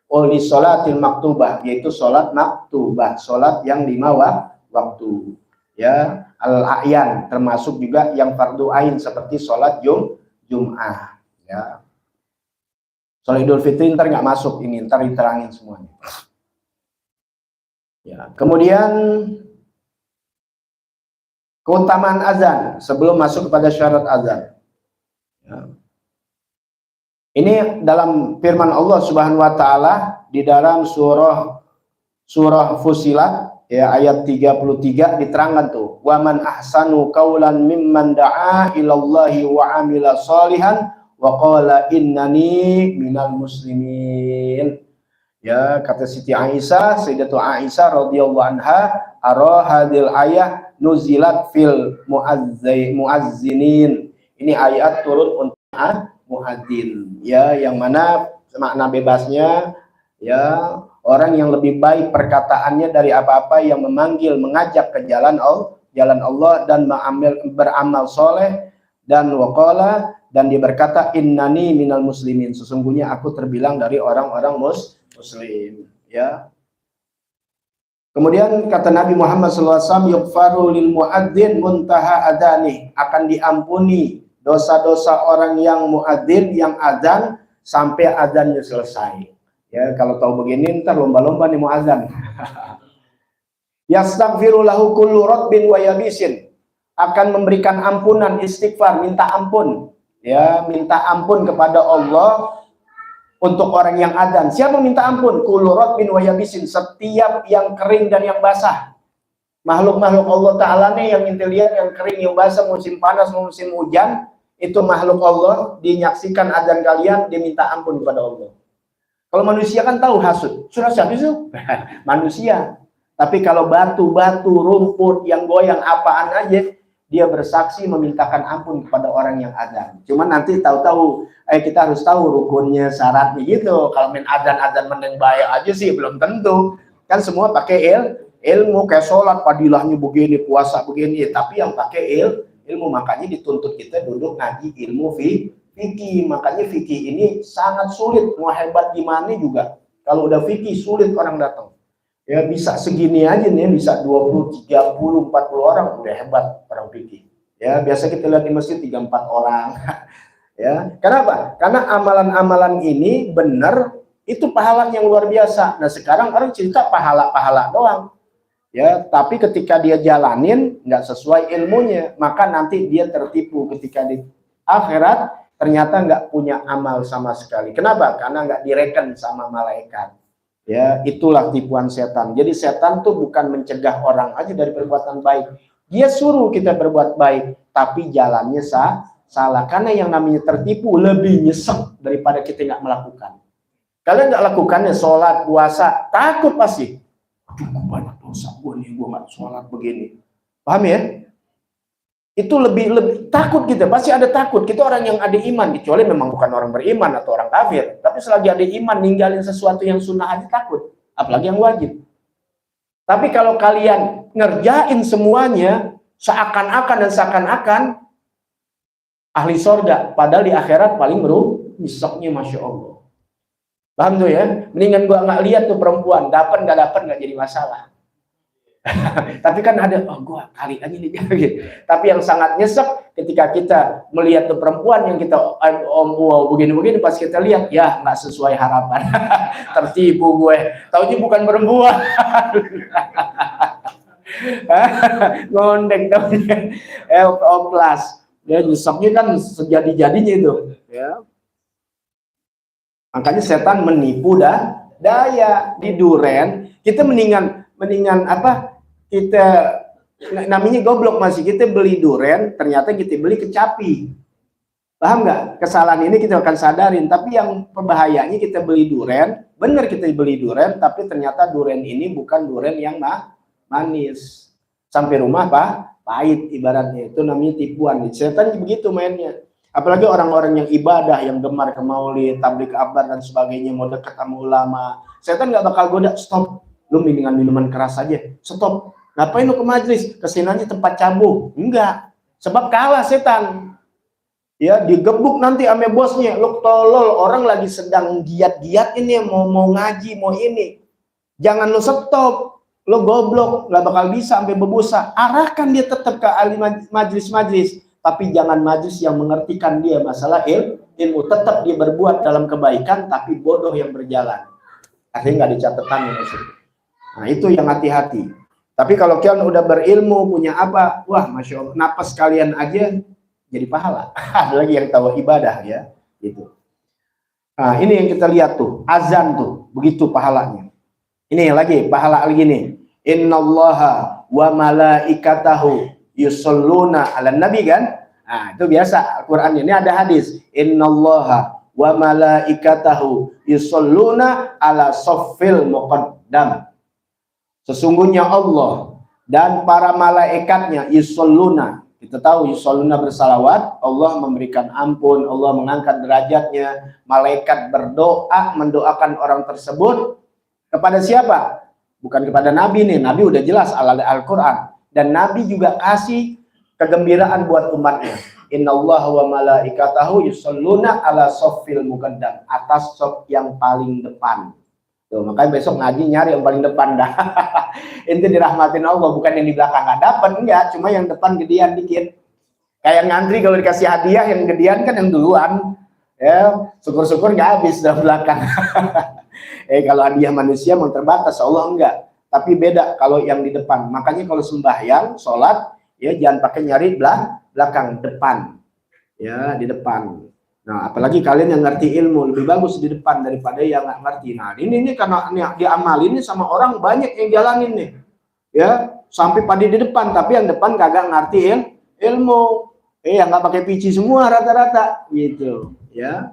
oleh sholatil maktubah, yaitu sholat maktubah, sholat yang 5 waktu, ya, al-a'yan, termasuk juga yang fardu ain seperti sholat Jum'ah, ya. Sholat Idul Fitri ntar nggak masuk ini, ntar diterangin semuanya. Ya, kemudian keutamaan azan sebelum masuk kepada syarat azan. Ya. Ini dalam firman Allah Subhanahu wa taala di dalam surah Fussilat, ya, ayat 33 diterangkan tuh, wa man ahsanu qaulan mimman da'a ilallahi wa amila sholihan wa qala innani minal muslimin. Ya, kata Siti Aisyah, Sayyidatu Aisyah radhiyallahu anha, ara hadil ayah nuzilat fil muazzinin. Ini ayat turun untuk muadzin, ya, yang mana makna bebasnya, ya, orang yang lebih baik perkataannya dari apa-apa yang memanggil, mengajak ke jalan Allah dan beramal soleh, dan waqala, dan dia berkata innani minal muslimin, sesungguhnya aku terbilang dari orang-orang muslim, ya. Kemudian kata Nabi Muhammad SAW, yughfaru lil muadzin muntaha adani, akan diampuni dosa-dosa orang yang muadzin, yang azan sampai azannya selesai. Ya, kalau tahu begini ntar lomba-lomba nih muadzan. Yastaghfiru lahu kullu rabbin wa yabisin, akan memberikan ampunan, istighfar, minta ampun, ya, minta ampun kepada Allah untuk orang yang adzan. Siapa minta ampun? Kullu rabbin wa yabisin, setiap yang kering dan yang basah. Makhluk-makhluk Allah Ta'ala nih, yang inti lihat, yang kering, yang basah, musim panas, musim hujan, itu makhluk Allah, dinyaksikan adzan kalian, diminta ampun kepada Allah. Kalau manusia kan tahu hasud, sudah siapa itu? Manusia. Tapi kalau batu-batu, rumput yang goyang apaan aja, dia bersaksi memintakan ampun kepada orang yang adzan. Cuman nanti tahu-tahu, kita harus tahu rukunnya, syaratnya gitu. Kalau main adzan meneng bayar aja sih belum tentu. Kan semua pakai ilmu, kayak sholat padilahnya begini, puasa begini. Tapi yang pakai ilmu, makanya dituntut kita duduk ngaji ilmu fikih. Makanya fikih ini sangat sulit, mau hebat gimana juga. Kalau udah fikih sulit orang datang. Ya bisa segini aja nih, bisa 20, 30, 40 orang udah hebat orang fikih. Ya biasa kita lihat di masjid 3-4 orang. Ya, kenapa? Karena amalan-amalan ini benar, itu pahala yang luar biasa. Nah sekarang orang cerita pahala-pahala doang. Ya, tapi ketika dia jalanin nggak sesuai ilmunya, maka nanti dia tertipu ketika di akhirat ternyata nggak punya amal sama sekali. Kenapa? Karena nggak direken sama malaikat. Ya, itulah tipuan setan. Jadi setan tuh bukan mencegah orang aja dari perbuatan baik. Dia suruh kita berbuat baik, tapi jalannya salah. Karena yang namanya tertipu lebih nyesek daripada kita nggak melakukan. Kalian nggak lakukannya sholat, puasa, takut pasti. Aduh, banyak dosa gue nih, gue nggak sholat begini. Paham ya? Itu lebih takut kita, pasti ada takut. Kita orang yang ada iman, kecuali memang bukan orang beriman atau orang kafir. Tapi selagi ada iman, ninggalin sesuatu yang sunnah aja takut, apalagi yang wajib. Tapi kalau kalian ngerjain semuanya seakan-akan dan seakan-akan ahli sorga, padahal di akhirat paling nyesoknya, masya Allah. Paham tuh ya? Mendingan gua nggak lihat tuh perempuan, dapat nggak jadi masalah. Tapi kan ada, oh gua kali aja nih gitu. Tapi yang sangat nyesek ketika kita melihat tuh perempuan yang kita wow begini-begini, pas kita lihat ya nggak sesuai harapan. Tertipu gue, taunya bukan perempuan. Ngondek taunya oplas. Ya nyeseknya kan sejadi-jadinya itu, ya. Makanya setan menipu daya di duren. Kita mendingan apa? Kita namanya goblok masih, kita beli duren, ternyata kita beli kecapi. Paham nggak? Kesalahan ini kita akan sadarin. Tapi yang berbahayanya kita beli duren, benar kita beli duren, tapi ternyata duren ini bukan duren yang manis. Sampai rumah pahit ibaratnya. Itu namanya tipuan. Setan begitu mainnya. Apalagi orang-orang yang ibadah, yang gemar ke maulid, tabligh akbar dan sebagainya, mau dekat sama ulama. Setan nggak bakal goda, stop. lu mendingan minuman keras aja. Stop. Ngapain lu ke majelis? Kesini aja tempat cabul. Enggak. Sebab kalah setan. Ya, digebuk nanti ame bosnya. Lu tolol, orang lagi sedang giat-giat ini, mau ngaji, mau ini. Jangan lu stop. Lu goblok, nggak bakal bisa sampai berbusa. Arahkan dia tetap ke ahli majelis-majelis. Tapi jangan majelis yang mengertikan dia masalah ilmu. Tetap dia berbuat dalam kebaikan, tapi bodoh yang berjalan. Akhirnya nggak dicatatkan. Nah, itu yang hati-hati. Tapi kalau kalian udah berilmu, punya apa, wah Masya Allah, napas kalian aja jadi pahala. Ada lagi yang tahu ibadah ya, gitu. Nah, ini yang kita lihat tuh, azan tuh, begitu pahalanya. Ini lagi, pahala lagi nih. Innallaha wa malaikatahu yusholluna ala nabi kan? Nah, itu biasa Al-Qur'annya. Ini ada hadis. Innallaha wa malaikatahu yusholluna ala soffil muqaddam. Sesungguhnya Allah dan para malaikatnya yusholluna. Kita tahu yusholluna bersalawat, Allah memberikan ampun, Allah mengangkat derajatnya, malaikat berdoa, mendoakan orang tersebut kepada siapa? Bukan kepada Nabi nih, Nabi udah jelas Al-Quran. Dan Nabi juga kasih kegembiraan buat umatnya. Innallaha wa malaikatahu yusholluna ala soffil muqaddam, atas sof yang paling depan. Tuh, makanya besok ngaji nyari yang paling depan dah. Itu dirahmatin Allah, bukan yang di belakang nggak dapat, enggak, cuma yang depan gedean dikit. Kayak ngantri kalau dikasih hadiah yang gedean kan yang duluan. Ya, syukur-syukur nggak habis dalam belakang. Kalau hadiah manusia mau terbatas, Allah enggak. Tapi beda kalau yang di depan. Makanya kalau sembahyang, sholat, ya jangan pakai nyari belakang, depan. Ya, di depan. Nah, apalagi kalian yang ngerti ilmu, lebih bagus di depan daripada yang nggak ngerti. Nah, ini karena diamalin sama orang banyak yang jalanin nih. Ya, sampai pada di depan, tapi yang depan kagak ngerti ilmu. Yang nggak pakai pici semua rata-rata gitu, ya.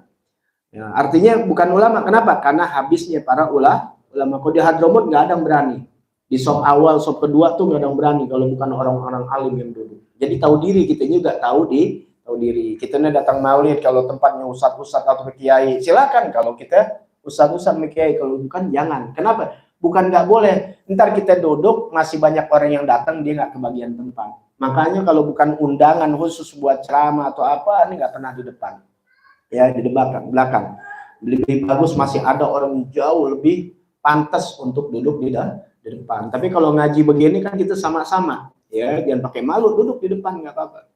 Ya, artinya bukan ulama. Kenapa? Karena habisnya para ulama. Kalau di Hadramut nggak ada yang berani. Di sop awal, sop kedua tuh nggak ada yang berani kalau bukan orang-orang alim yang duduk. Jadi tahu diri, kita juga tahu diri. Kita datang maulid kalau tempatnya ustadz atau kiai, silakan. Kalau kita ustadz kiai, kalau bukan jangan. Kenapa? Bukan nggak boleh. Ntar kita duduk, masih banyak orang yang datang, dia nggak kebagian tempat. Makanya kalau bukan undangan khusus buat ceramah atau apa, ini nggak pernah di depan. Ya, di belakang. Lebih bagus masih ada orang jauh lebih pantas untuk duduk di depan. Tapi kalau ngaji begini kan kita sama-sama, ya, jangan pakai malu, duduk di depan nggak apa-apa.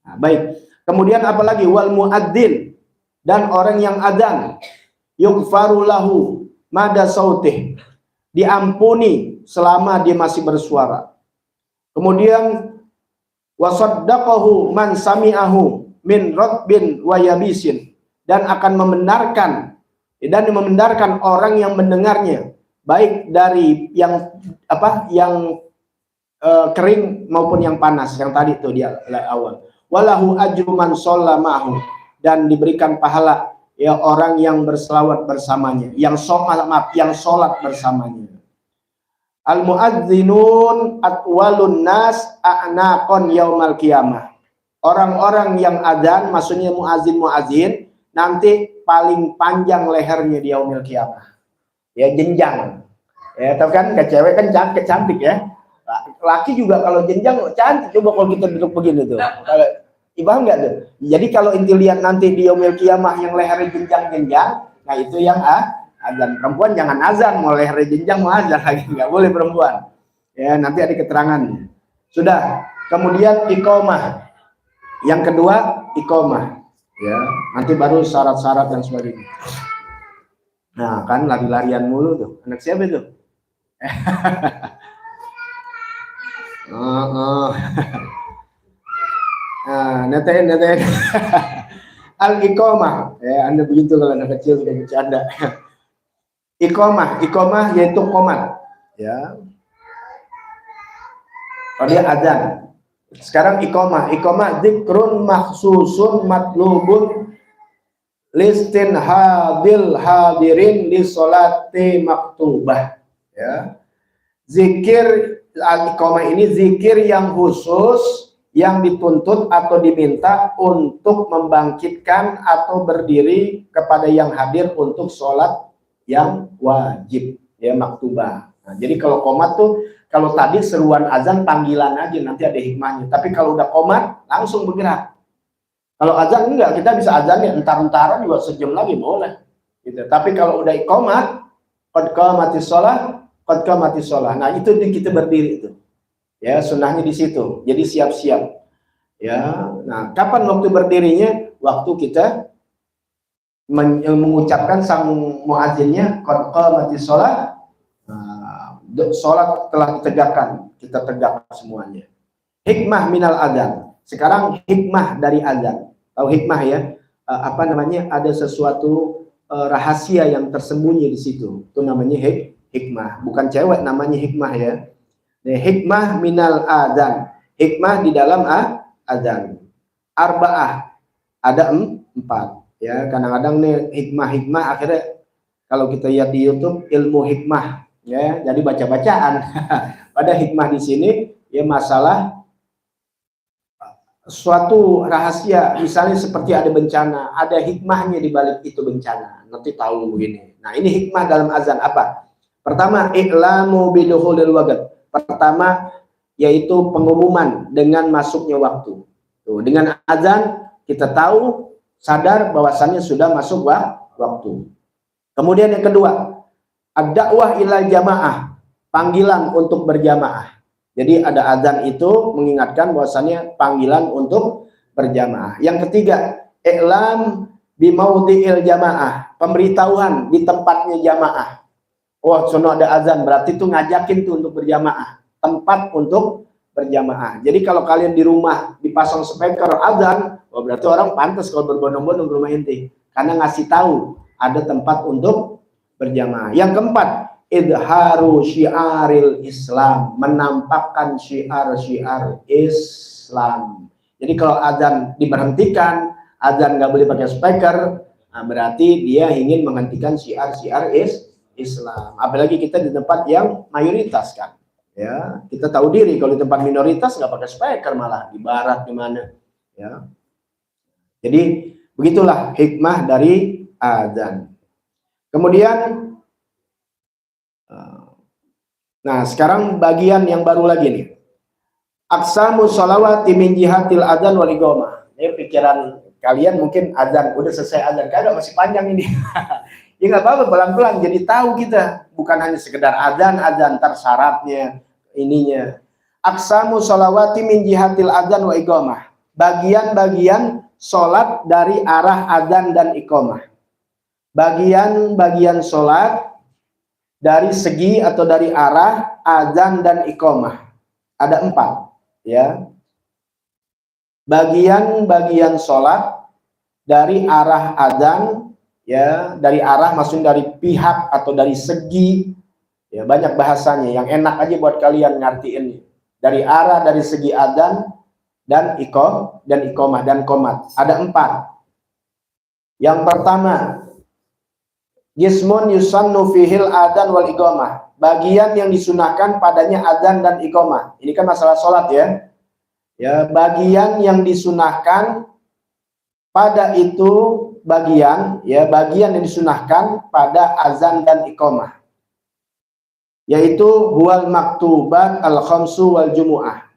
Nah, baik. Kemudian apalagi wal muadzin, dan orang yang adzan, yughfaru lahu mada sautih, diampuni selama dia masih bersuara. Kemudian wasaddaqahu man sami'ahu min ratbin wa yabisin, dan akan membenarkan orang yang mendengarnya, baik dari yang kering maupun yang panas, yang tadi itu dia awal. Walahu ajru man shalla ma'ahu, dan diberikan pahala ya orang yang berselawat bersamanya, yang sholat bersamanya. Al muadzinun atwalun nas a'naqon yaumal qiyamah. Orang-orang yang adzan, maksudnya muazin nanti paling panjang lehernya di yaumil qiyamah. Ya, jenjang. Ya, tahu kan, ke cewek kan cantik ya. Laki juga kalau jenjang cantik. Coba kalau kita duduk begini tuh. Kalau ibah enggak tuh. Jadi kalau inti lihat nanti di yaumil qiyamah yang lehernya jenjang-jenjang, nah itu yang azan. Perempuan jangan azan, mau lehernya jenjang mau azan lagi, nggak boleh perempuan. Ya, nanti ada keterangan. Sudah. Kemudian iqamah. Yang kedua iqamah. Ya, nanti baru syarat-syarat dan sebagainya. Nah, kan lari-larian mulu tuh. Anak siapa itu? Netain. Al-iqamah. Ya, Anda begitu kalau anak kecil sudah bercanda. Iqamah yaitu qomat. Ya. Oh, dia adzan. Sekarang iqamah dzikrun makhsusun matlubun listin hadil hadirin li sholati maktubah. Ya. Zikir iqamah ini zikir yang khusus yang dituntut atau diminta untuk membangkitkan atau berdiri kepada yang hadir untuk sholat yang wajib, ya, maktubah. Nah, jadi kalau qomat tuh, kalau tadi seruan azan panggilan aja, nanti ada hikmahnya. Tapi kalau udah qomat langsung bergerak. Kalau azan enggak, kita bisa azannya entar-entaran juga sejam lagi boleh. Gitu. Tapi kalau udah qomat, qad qamatis shalah, qad qamatis shalah. Nah, itu kita berdiri itu. Ya, sunnahnya di situ. Jadi siap-siap. Ya. Nah, kapan waktu berdirinya? Waktu kita mengucapkan sang muazzinnya qad qamatis shalah. Sholat telah ditegakkan, kita tegakkan semuanya. Hikmah minal adzan. Sekarang hikmah dari adzan. Tahu hikmah ya? Apa namanya? Ada sesuatu rahasia yang tersembunyi di situ. Itu namanya hikmah. Bukan cewek namanya hikmah ya. Nah, hikmah minal adzan. Hikmah di dalam adzan. Arba'ah. Ada 4. Ya, kadang-kadang nih hikmah akhirnya kalau kita lihat di YouTube ilmu hikmah. Ya, jadi baca-bacaan. Pada hikmah di sini ya masalah suatu rahasia, misalnya seperti ada bencana, ada hikmahnya di balik itu bencana. Nanti tahu begini. Nah, ini hikmah dalam azan apa? Pertama, i'lamu bidukhulil waqt. Pertama yaitu pengumuman dengan masuknya waktu. Tuh, dengan azan kita tahu sadar bahwasannya sudah masuk waktu. Kemudian yang kedua, ad-da'wah ila jamaah, panggilan untuk berjamaah. Jadi ada azan itu mengingatkan bahwasannya panggilan untuk berjamaah. Yang ketiga, i'lam bimaudhi'il jamaah, pemberitahuan di tempatnya jamaah. Oh, sono ada azan, berarti itu ngajakin tuh untuk berjamaah, tempat untuk berjamaah. Jadi kalau kalian di rumah dipasang speaker azan, oh berarti orang pantas kalau berbondong-bondong ke rumah inti, karena ngasih tahu ada tempat untuk berjamaah. Yang keempat, idharu syiaril Islam, menampakkan syiar-syiar Islam. Jadi kalau azan diberhentikan, azan nggak boleh pakai speaker, nah berarti dia ingin menghentikan syiar-syiar Islam. Apalagi kita di tempat yang mayoritas kan, ya kita tahu diri kalau di tempat minoritas nggak pakai speaker, malah di barat di mana, ya. Jadi begitulah hikmah dari azan. Kemudian, nah sekarang bagian yang baru lagi nih. Aqsamu sholawati min jihatil adzan wal iqamah. Ini pikiran kalian mungkin azan udah selesai azan, kagak masih panjang ini. Ya nggak apa-apa, pelan-pelan jadi tahu kita, bukan hanya sekedar azan ntar syaratnya ininya. Aqsamu sholawati min jihatil adzan wa iqamah. Bagian-bagian sholat dari arah azan dan iqamah. Bagian-bagian sholat dari segi atau dari arah azan dan iqamah ada 4 ya. Bagian-bagian sholat dari arah azan ya, dari arah maksudnya dari pihak atau dari segi ya, banyak bahasanya yang enak aja buat kalian ngertiin. Dari arah dari segi azan dan iqamah dan qomat ada 4. Yang pertama, jismun yusannu fihil adzan wal iqamah, bagian yang disunahkan padanya adzan dan iqamah. Ini kan masalah sholat ya. Ya, bagian yang disunahkan pada itu bagian ya, bagian yang disunahkan pada azan dan iqamah. Yaitu huwal maktubat al khamsu wal jumu'ah.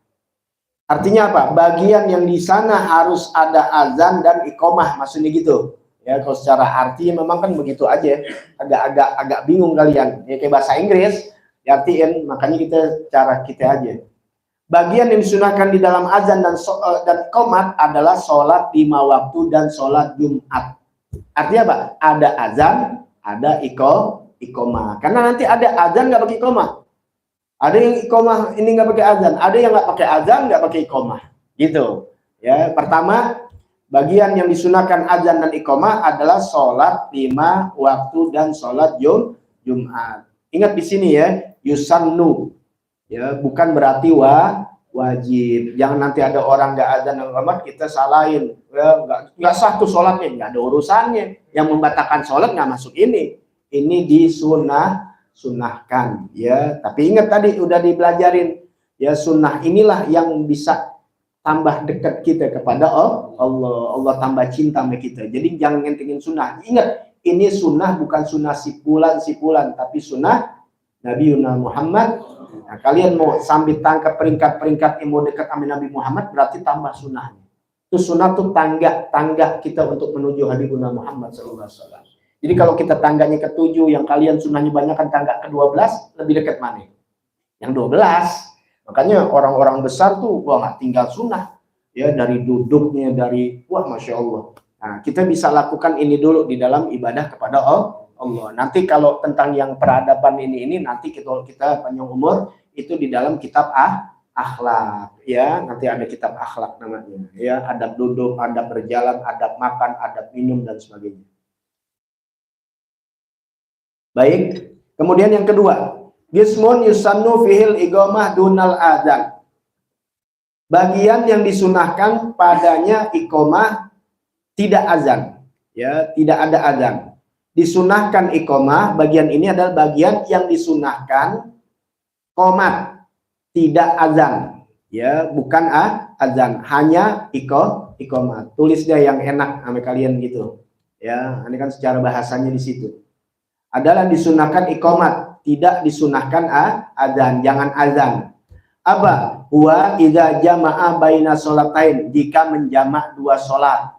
Artinya apa? Bagian yang di sana harus ada azan dan iqamah, maksudnya gitu. Ya, kalau secara arti memang kan begitu aja, agak bingung kalian. Ya kayak bahasa Inggris, diartiin, makanya cara kita aja. Bagian yang disunahkan di dalam azan dan qomat adalah sholat 5 waktu dan sholat Jumat. Artinya apa? Ada azan, ada iqamah. Karena nanti ada azan nggak pakai iqamah. Ada yang iqamah ini nggak pakai azan, ada yang nggak pakai azan, nggak pakai iqamah. Gitu. Ya, pertama, bagian yang disunahkan azan dan iqamah adalah sholat 5 waktu dan sholat Jumat. Ingat di sini ya, yusannu. Ya, bukan berarti wajib. Jangan nanti ada orang nggak azan dan iqamah kita salahin. Ya, nggak sah tuh sholatnya, nggak ada urusannya. Yang membatalkan sholat nggak masuk ini. Ini disunahkan. Ya, tapi ingat tadi udah dibelajarin. Ya, sunnah inilah yang bisa tambah dekat kita kepada Allah. Allah tambah cinta sama kita. Jadi jangan ngentingin sunnah. Ingat, ini sunnah bukan sunnah sipulan, tapi sunnah Nabiuna Muhammad. Nah, kalian mau sambil tangkap peringkat-peringkat yang mau dekat sama Nabi Muhammad, berarti tambah sunnahnya. Itu sunnah tuh tangga kita untuk menuju Habibuna Muhammad SAW. Jadi kalau kita tangganya ke-7, yang kalian sunnahnya banyak kan tangga ke-12, lebih dekat mana? Yang 12. Makanya orang-orang besar tuh, wah nggak tinggal sunnah. Ya, dari duduknya, dari, wah Masya Allah. Nah, kita bisa lakukan ini dulu di dalam ibadah kepada Allah. Nanti kalau tentang yang peradaban ini nanti kita panjang umur, itu di dalam kitab akhlak, ya, nanti ada kitab akhlak namanya, ya, adab duduk, adab berjalan, adab makan, adab minum dan sebagainya. Baik, kemudian yang kedua, gismun yusannu fihil iqamah dunal adzan. Bagian yang disunahkan padanya iqamah tidak azan, ya, tidak ada azan. Disunahkan iqamah, bagian ini adalah bagian yang disunahkan qomat, tidak azan, ya, bukan azan, hanya iqamah. Tulis deh yang enak sama kalian gitu, ya. Ini kan secara bahasanya di situ. Adalah disunahkan iqamat, tidak disunahkan azan, jangan azan. Apa? Wa idza jama'a baina sholatain, jika menjamak dua sholat.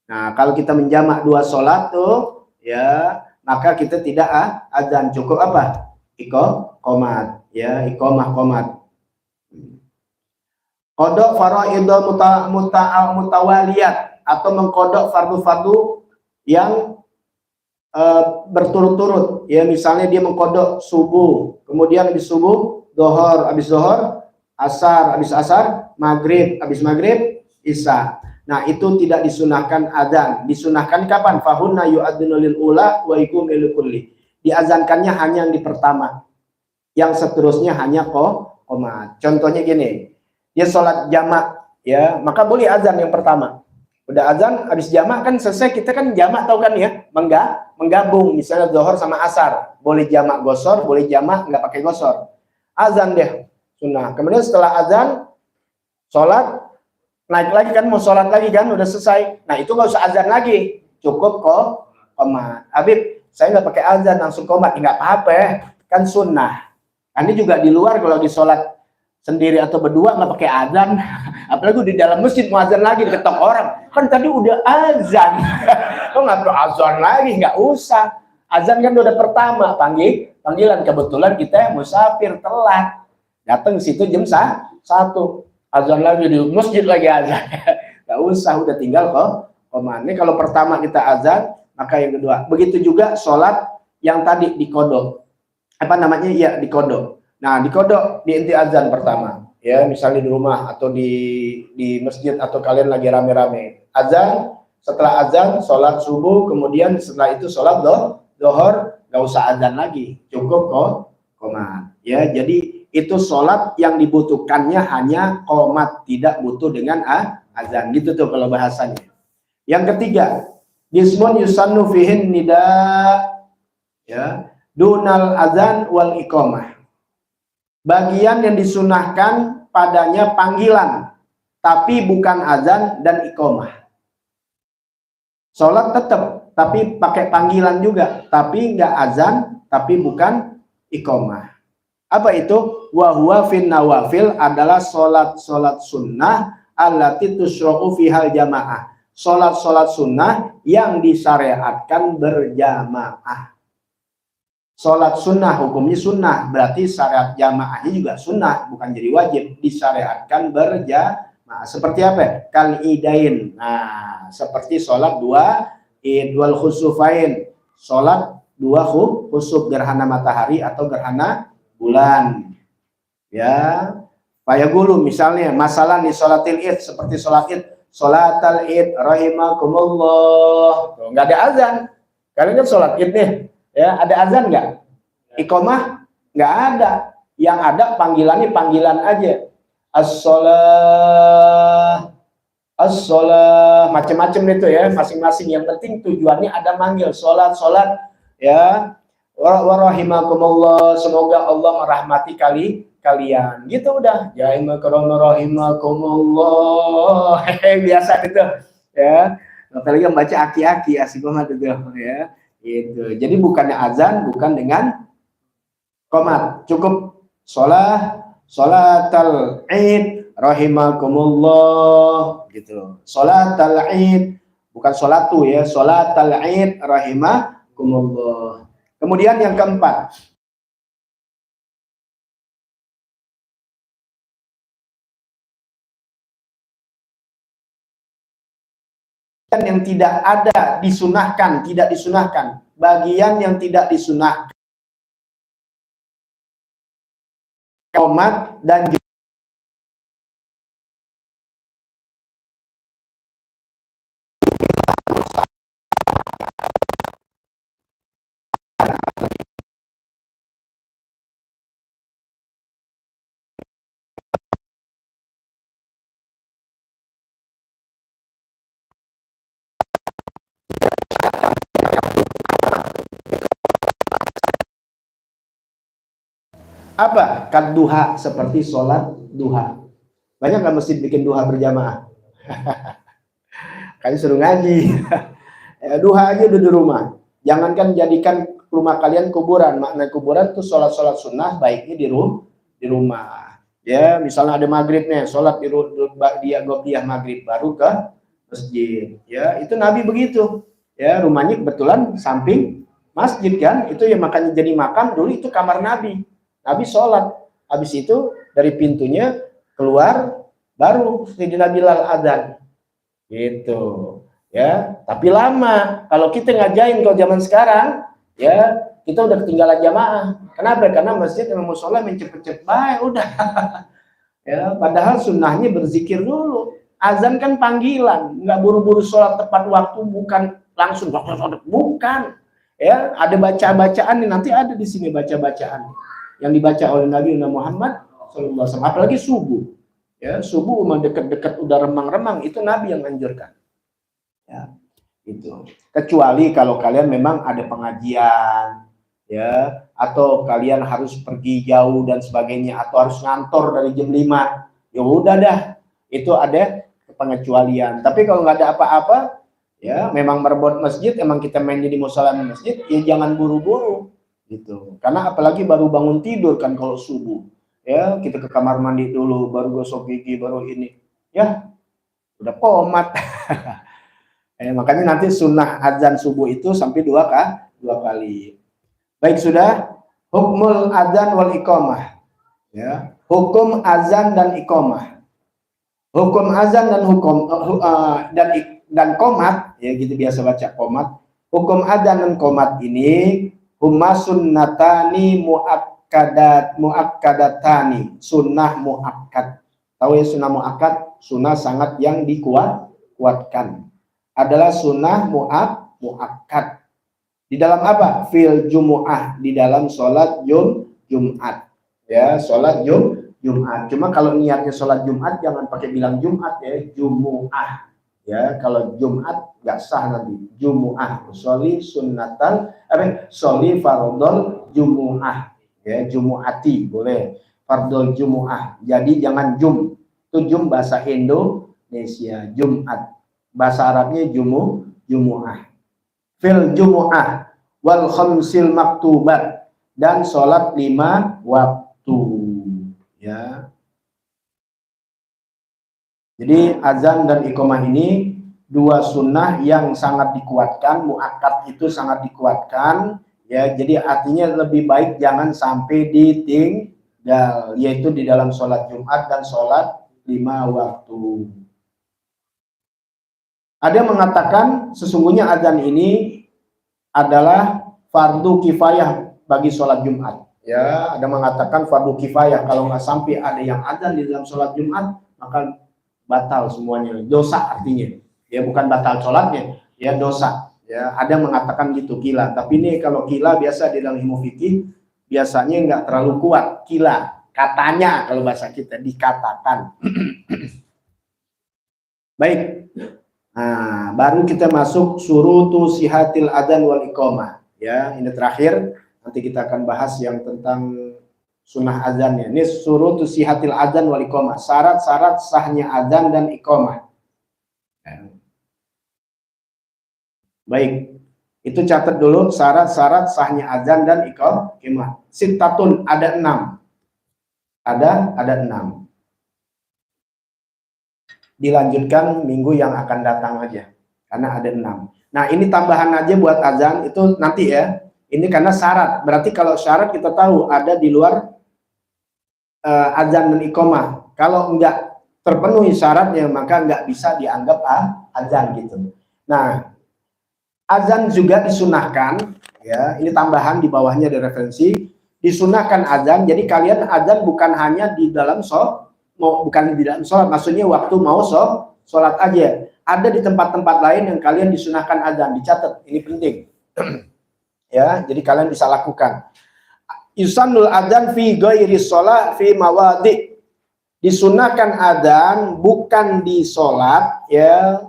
Nah, kalau kita menjamak dua sholat tuh, ya, maka kita tidak azan, cukup apa? Iqamat, ya, iqamah qomat. Kodok faraidul mutawaliyat, atau mengkodok fardu-fardu yang berturut-turut, ya, misalnya dia mengkodok subuh, kemudian habis subuh dohor, habis dohor asar, habis asar maghrib, habis maghrib isya. Nah, itu tidak disunahkan adzan. Disunahkan kapan? Fahunna yu'adzinu lil ula wa iqamu lil kulli. Diazankannya hanya yang di pertama, yang seterusnya hanya qomat. Contohnya gini, dia sholat jamak, ya, maka boleh azan yang pertama. Udah azan, habis jamak kan selesai, kita kan jamak, tahu kan ya, menggabung, misalnya zuhur sama asar, boleh jamak gosor, boleh jamak nggak pakai gosor. Azan deh, sunnah. Kemudian setelah azan, sholat, naik lagi kan, mau sholat lagi kan, udah selesai. Nah, itu nggak usah azan lagi, cukup qomat. Habib, saya nggak pakai azan, langsung qomat, nggak apa-apa, kan sunnah. Ini juga di luar, kalau di sholat sendiri atau berdua nggak pakai azan, apalagi di dalam masjid mau azan lagi diketok orang, kan tadi udah azan, kok nggak perlu azan lagi? Nggak usah, azan kan udah pertama, panggilan. Kebetulan kita musafir telat, datang situ jam 1, azan lagi di masjid lagi azan, nggak usah, udah tinggal qomat. Ini kalau pertama kita azan, maka yang kedua. Begitu juga sholat yang tadi dikodok, apa namanya, ya, dikodok. Nah, dikodok di inti azan pertama, ya, misalnya di rumah atau di masjid, atau kalian lagi rame-rame azan. Setelah azan sholat subuh, kemudian setelah itu sholat dohor, nggak usah azan lagi, cukup qomat, ya. Jadi itu sholat yang dibutuhkannya hanya qomat, tidak butuh dengan azan, gitu tuh kalau bahasanya. Yang ketiga, gismun yusannu fihin nida, ya, dunal azan wal iqamah. Bagian yang disunahkan padanya panggilan, tapi bukan azan dan iqamah. Sholat tetap, tapi pakai panggilan juga, tapi nggak azan, tapi bukan iqamah. Apa itu? Wa huwa fin nawafil, adalah sholat sunnah allati tusyra'u fihal jamaah. Sholat sunnah yang disyariatkan berjamaah. Sholat sunnah hukumnya sunnah, berarti syariat jamaahnya juga sunnah, bukan jadi wajib, disyariatkan berjamaah. Seperti apa? Kal idain. Nah, seperti sholat dua id wal khusufain, sholat dua khusuf, gerhana matahari atau gerhana bulan, ya. Fayaqulu, misalnya masalah di sholatil id, seperti sholat id, sholatal id rahimakumullah, nggak ada azan. Kalian kan sholat id nih, ya, ada azan nggak? Iqamah nggak ada. Yang ada panggilannya panggilan aja. As-sholah, macam-macam itu ya, masing-masing. Yang penting tujuannya ada manggil, sholat, ya. Warahimakumullah, semoga Allah merahmati kalian. Gitu udah. Ya rahimakumullah. Biasa gitu, ya. Apalagi yang baca aki-aki, asik banget itu, ya. Gitu. Jadi bukannya azan, bukan dengan Qomat cukup. Sholatal Id rahimakumullah gitu. Sholatal Id, bukan sholatu ya, sholatal Id rahimakumullah. Kemudian yang keempat, yang tidak ada disunahkan, tidak disunahkan. Bagian yang tidak disunahkan, qomat dan apa? Kadduha, seperti sholat duha. Banyak nggak masjid bikin duha berjamaah? Kalian suruh ngaji. Duha aja udah di rumah. Jangankan jadikan rumah kalian kuburan. Makna kuburan tuh sholat-sholat sunnah baiknya di rumah. Ya, misalnya ada maghribnya, sholat dia qobliyah maghrib baru ke masjid. Ya, itu Nabi begitu. Ya, rumahnya kebetulan samping masjid kan. Itu ya makanya jadi makam dulu itu kamar Nabi. Nabi sholat, habis itu dari pintunya keluar baru Sayyidina Bilal adzan, gitu ya. Tapi lama. Kalau kita ngajain kalau zaman sekarang, ya kita udah ketinggalan jamaah. Kenapa? Karena masjid yang mau sholat cepet-cepet baik udah. Ya, padahal sunnahnya berzikir dulu. Azan kan panggilan, nggak buru-buru sholat tepat waktu, bukan langsung bukan. Ya, ada baca-bacaan nanti ada di sini baca-bacaan yang dibaca oleh Nabi Muhammad SAW, apalagi subuh. Ya, subuh dekat-dekat udah remang-remang itu Nabi yang anjurkan. Ya, itu. Kecuali kalau kalian memang ada pengajian, ya, atau kalian harus pergi jauh dan sebagainya, atau harus ngantor dari jam 5, ya udah dah, itu ada pengecualian. Tapi kalau nggak ada apa-apa, ya, memang merebut masjid, emang kita main di musola masjid, ya jangan buru-buru. Gitu. Karena apalagi baru bangun tidur kan kalau subuh, ya kita ke kamar mandi dulu, baru gosok gigi, baru ini, ya udah qomat. Makanya nanti sunnah azan subuh itu sampai dua kali. Baik, sudah. Hukmul azan wal iqamah, ya, hukum azan dan iqamah. Hukum azan dan hukum dan qomat, ya gitu biasa baca qomat. Hukum azan dan qomat ini huma sunnatani muakkadatani, sunnah muakkad. Tahu ya sunnah muakkad? Sunnah sangat yang dikuatkan. Adalah sunnah muakkad. Di dalam apa? Fil jumu'ah, di dalam sholat Jumat. Ya, sholat Jumat. Cuma kalau niatnya sholat Jumat jangan pakai bilang Jumat ya, Jumu'ah. Ya, kalau Jumat nggak sah nanti. Jumu'ah, sholli sunnatan, sholli fardol Jumu'ah, ya, Jumu'ati boleh, fardol Jumu'ah. Jadi jangan itu bahasa Indonesia, Jumat. Bahasa Arabnya Jumu'ah. Fil Jumu'ah wal khamsil maktubat, dan sholat 5 waktu. Ya. Jadi azan dan iqamah ini dua sunnah yang sangat dikuatkan, muakkad itu sangat dikuatkan, ya. Jadi artinya lebih baik jangan sampai ditinggal, yaitu di dalam sholat Jumat dan sholat 5 waktu. Ada yang mengatakan sesungguhnya azan ini adalah fardu kifayah bagi sholat Jumat. Ya, ada mengatakan fardu kifayah, kalau nggak sampai ada yang azan di dalam sholat Jumat maka batal semuanya, dosa artinya. Ya, bukan batal sholatnya, ya dosa. Ya, ada yang mengatakan gitu, kila. Tapi ini kalau kila biasa di dalam ilmu fikih biasanya nggak terlalu kuat. Kila, katanya kalau bahasa kita dikatakan. Baik. Nah, baru kita masuk surutu sihatil adzan wal iqamah. Ya, ini terakhir. Nanti kita akan bahas yang tentang sunnah azannya. Ini surutu sihatil adzan wal iqamah. Syarat-syarat sahnya azan dan iqamah. Baik. Itu catat dulu syarat-syarat sahnya azan dan iqamah. Sittatun, ada 6. Ada 6. Dilanjutkan minggu yang akan datang aja. Karena ada 6. Nah, ini tambahan aja buat azan itu nanti ya. Ini karena syarat. Berarti kalau syarat kita tahu ada di luar azan dan iqamah. Kalau enggak terpenuhi syaratnya maka enggak bisa dianggap azan gitu. Nah, azan juga disunahkan, ya. Ini tambahan di bawahnya ada referensi. Disunahkan azan. Jadi kalian azan bukan hanya di dalam bukan di dalam sholat. Maksudnya waktu mau sholat aja. Ada di tempat-tempat lain yang kalian disunahkan azan. Dicatat. Ini penting. Ya. Jadi kalian bisa lakukan. Yusannul adzan fi ghairi shalah fi mawadi. Disunahkan adzan bukan di sholat, ya.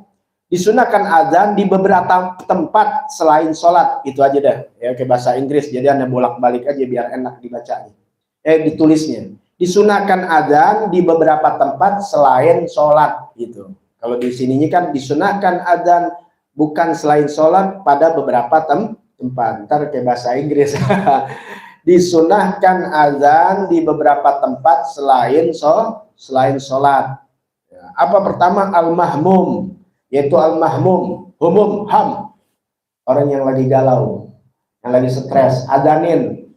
Disunahkan adzan di beberapa tempat selain sholat. Itu aja dah. Ya, ke bahasa Inggris. Jadi Anda bolak-balik aja biar enak dibacanya. Ditulisnya. Disunahkan adzan di beberapa tempat selain sholat. Gitu. Kalau di sininya kan disunahkan adzan bukan selain sholat pada beberapa tempat. Ntar ke bahasa Inggris. Disunahkan azan di beberapa tempat selain sholat. Ya, apa pertama? Al-mahmum, yaitu al-mahmum, ham, orang yang lagi galau, yang lagi stres, adanin.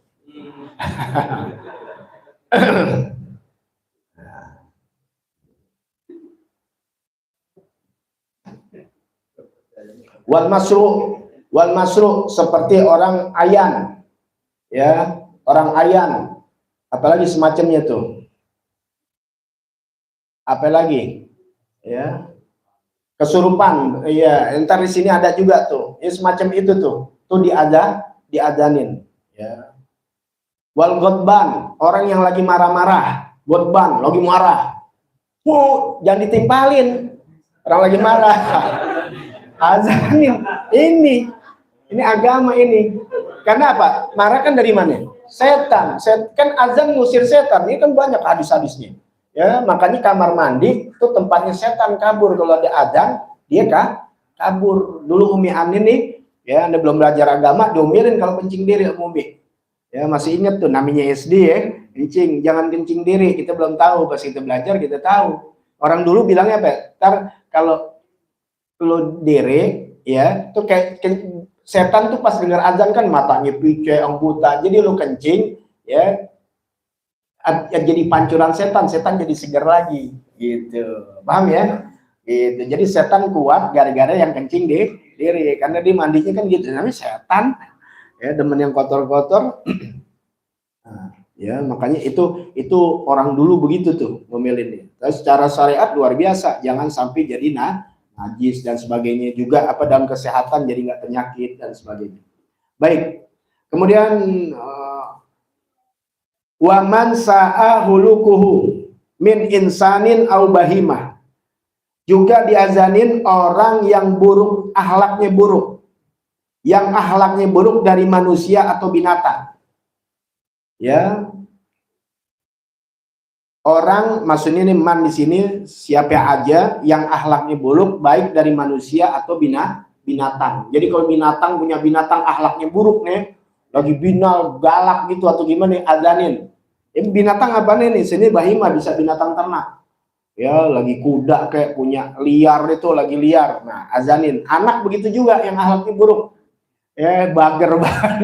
Wal masru seperti orang ayan, ya. Orang ayan, apalagi semacamnya tuh, apalagi, ya, kesurupan, ya, entar di sini ada juga tuh, ya, semacam itu tuh diadanin, ya. Wal ghadban, orang yang lagi marah-marah, ghadban, lagi marah, jangan ditimpalin, orang lagi marah, azanin, ini agama ini, karena apa? Marah kan dari mana? Setan kan azan ngusir setan. Ini kan banyak hadis-hadisnya, ya. Makanya kamar mandi itu tempatnya setan kabur. Kalau ada azan dia kabur. Dulu Umi Anin nih, ya, Anda belum belajar agama diomelin kalau kencing diri Umi, ya. Masih ingat tuh namanya SD, ya, kencing, jangan kencing diri. Kita belum tahu, pas kita belajar kita tahu. Orang dulu bilangnya apa? Ntar kalau lu diri, ya, tuh kayak setan tuh pas dengar azan kan matanya pice, buta, jadi lu kencing, ya, jadi pancuran setan jadi segar lagi, gitu, paham ya? Gitu. Jadi setan kuat gara-gara yang kencing di diri, karena dia mandinya kan gitu, namanya setan, ya, demen yang kotor-kotor. Nah, ya, makanya itu orang dulu begitu tuh ngomelinnya. Terus secara syariat luar biasa, jangan sampai jadi najis dan sebagainya, juga apa dalam kesehatan jadi nggak penyakit dan sebagainya. Baik, kemudian waman sa'a hulukuhu min insanin au bahimah, juga diazanin orang yang buruk akhlaknya buruk dari manusia atau binatang, ya. Orang, maksudnya ini man di sini siapa aja yang akhlaknya buruk, baik dari manusia atau binatang. Jadi kalau binatang punya binatang akhlaknya buruk nih, lagi binal galak gitu atau gimana, azanin. Ini binatang apa nih? Sini bahima, bisa binatang ternak. Ya, lagi kuda kayak punya liar itu, lagi liar. Nah, azanin. Anak begitu juga yang akhlaknya buruk. Bager banget.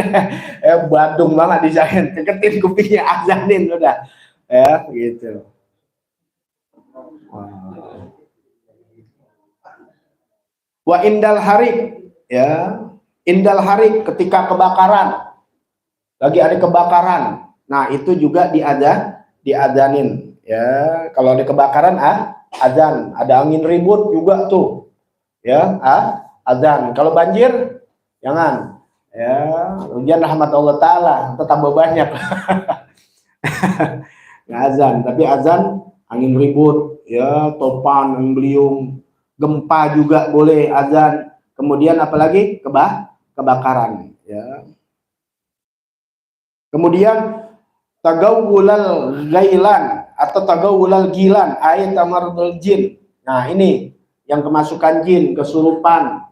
Badung banget dijahin. Keketin kupingnya, azanin udah. Ya, gitu. Wa indal harik, ya, indal harik ketika kebakaran, lagi ada kebakaran, nah itu juga diadanin, ya. Kalau ada kebakaran azan, ada angin ribut juga tuh, ya, azan. Kalau banjir jangan, ya, hujan rahmat Allah Ta'ala tambah banyak. Nggak azan, tapi azan angin ribut, ya, topan, angin beliung, gempa juga boleh azan. Kemudian apalagi kebakaran, ya. Kemudian tagawulal gailan atau tagawulal gilan, ayat amardul jin. Nah, ini yang kemasukan jin, kesurupan,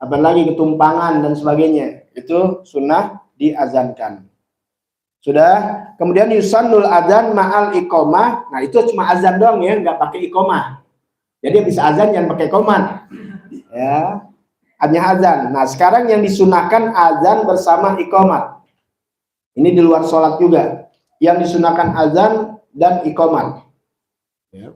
apalagi ketumpangan dan sebagainya, itu sunnah diazankan. Sudah. Kemudian yusannul adzan ma'al iqomah. Nah itu cuma azan doang ya, nggak pakai iqomah. Jadi bisa azan jangan pakai iqomah. Ya, hanya azan. Nah sekarang yang disunahkan azan bersama iqomah. Ini di luar sholat juga. Yang disunahkan azan dan iqomah. Ya.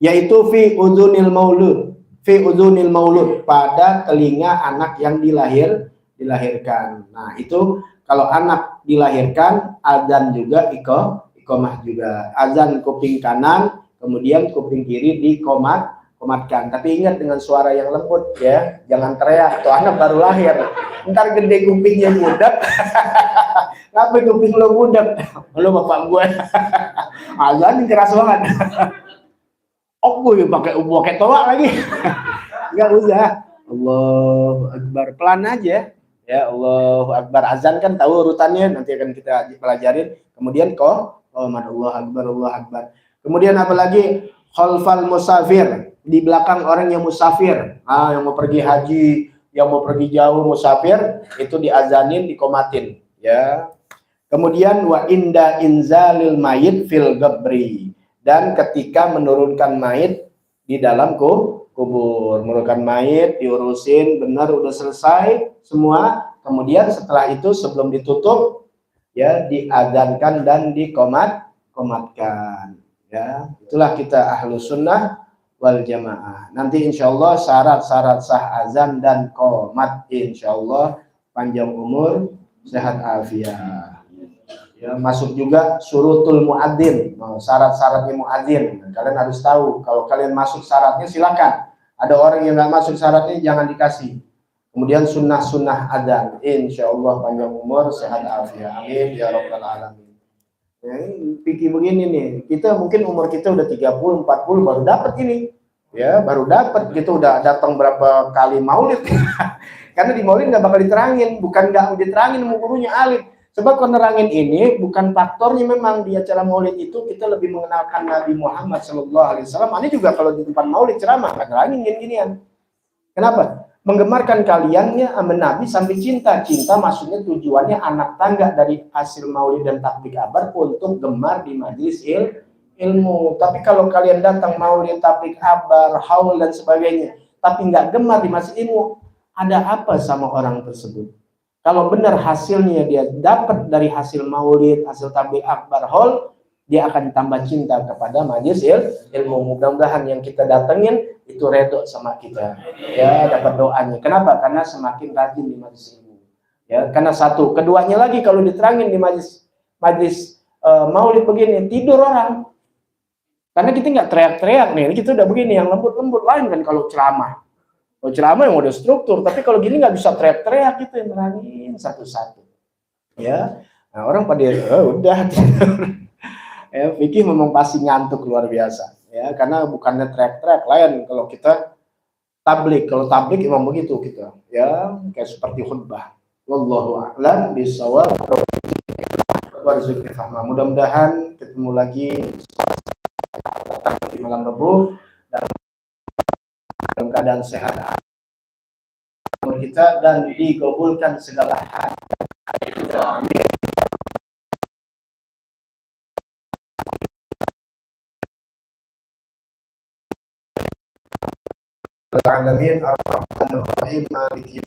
Yaitu fi udhunil maulud. Fi udhunil maulud, pada telinga anak yang dilahirkan. Nah itu kalau anak dilahirkan, azan juga, iqomah juga. Azan kuping kanan, kemudian kuping kiri dikomatkan. Tapi ingat dengan suara yang lembut ya, jangan teriak. Tuh anak baru lahir, ntar gede kupingnya budak. Kenapa kuping lo budak? Lo bapak gue. Azan keras banget. Oh gue pakai toa lagi. Enggak usah. Allahu Akbar, pelan aja. Ya Allahu Akbar, azan kan tahu urutannya, nanti akan kita pelajarin. Kemudian Allahu Akbar, Allahu Akbar. Kemudian apalagi khalfal musafir, di belakang orang yang musafir, yang mau pergi haji, yang mau pergi jauh musafir, itu diazanin, dikomatin, ya. Kemudian wa inda inzalil mayit fil gabri, dan ketika menurunkan mayit di dalam kubur, menurunkan mayit, diurusin benar, udah selesai semua. Kemudian setelah itu sebelum ditutup ya diadzankan dan dikomatkan. Ya, itulah kita ahlu sunnah wal jamaah. Nanti insya Allah syarat-syarat sah azan dan qomat, insya Allah panjang umur, sehat afiat. Ya, masuk juga surutul muadzin, syarat-syaratnya muadzin. Kalian harus tahu. Kalau kalian masuk syaratnya silakan. Ada orang yang nggak masuk syaratnya jangan dikasih. Kemudian sunnah-sunnah adzan, insya Allah panjang umur, sehat afiat. Amin ya rabbal alamin. Ya, pikir begini nih, kita mungkin umur kita udah 30, 40 baru dapat ini. Ya, baru dapat gitu, udah datang berapa kali maulid. Karena di maulid nggak bakal diterangin, bukan nggak diterangin sama gurunya alim. Sebab kalau nerangin ini bukan faktornya, memang di acara maulid itu kita lebih mengenalkan Nabi Muhammad SAW. Ini juga kalau di tempat maulid ceramah kan nerangin gini-ginian. Kenapa? Menggemarkan kaliannya sama Nabi sampai cinta. Cinta maksudnya tujuannya anak tangga dari hasil maulid dan takbir kabar untuk gemar di majelis ilmu. Tapi kalau kalian datang maulid, takbir kabar, haul dan sebagainya, tapi nggak gemar di majelis ilmu, ada apa sama orang tersebut? Kalau benar hasilnya dia dapat dari hasil maulid, hasil tabligh akbar, haul, dia akan tambah cinta kepada majelis ilmu. Mudah-mudahan yang kita datengin itu redok sama kita. Ya, dapat doanya. Kenapa? Karena semakin rajin di majelis ilmu. Ya, karena satu. Keduanya lagi kalau diterangin di majelis maulid begini, tidur orang. Karena kita nggak teriak-teriak nih. Kita udah begini yang lembut-lembut, lain kan kalau ceramah. Kalau ceramah yang udah struktur, tapi kalau gini nggak bisa teriak-teriak, itu yang nerangin satu-satu. Ya, nah orang pada udah tidur. Ya, Vicky memang pasti ngantuk luar biasa. Ya, karena bukannya teriak-teriak, lain kalau kita tablik. Kalau tablik emang begitu kita. Ya, kayak seperti khutbah. Wallahu a'lam bishawab. Warzuqni fahma. Mudah-mudahan ketemu lagi di malam Rabu dalam keadaan sehat kita dan dikabulkan segala hal. Amin. Alamin ar-Rahmanir Rahim maliki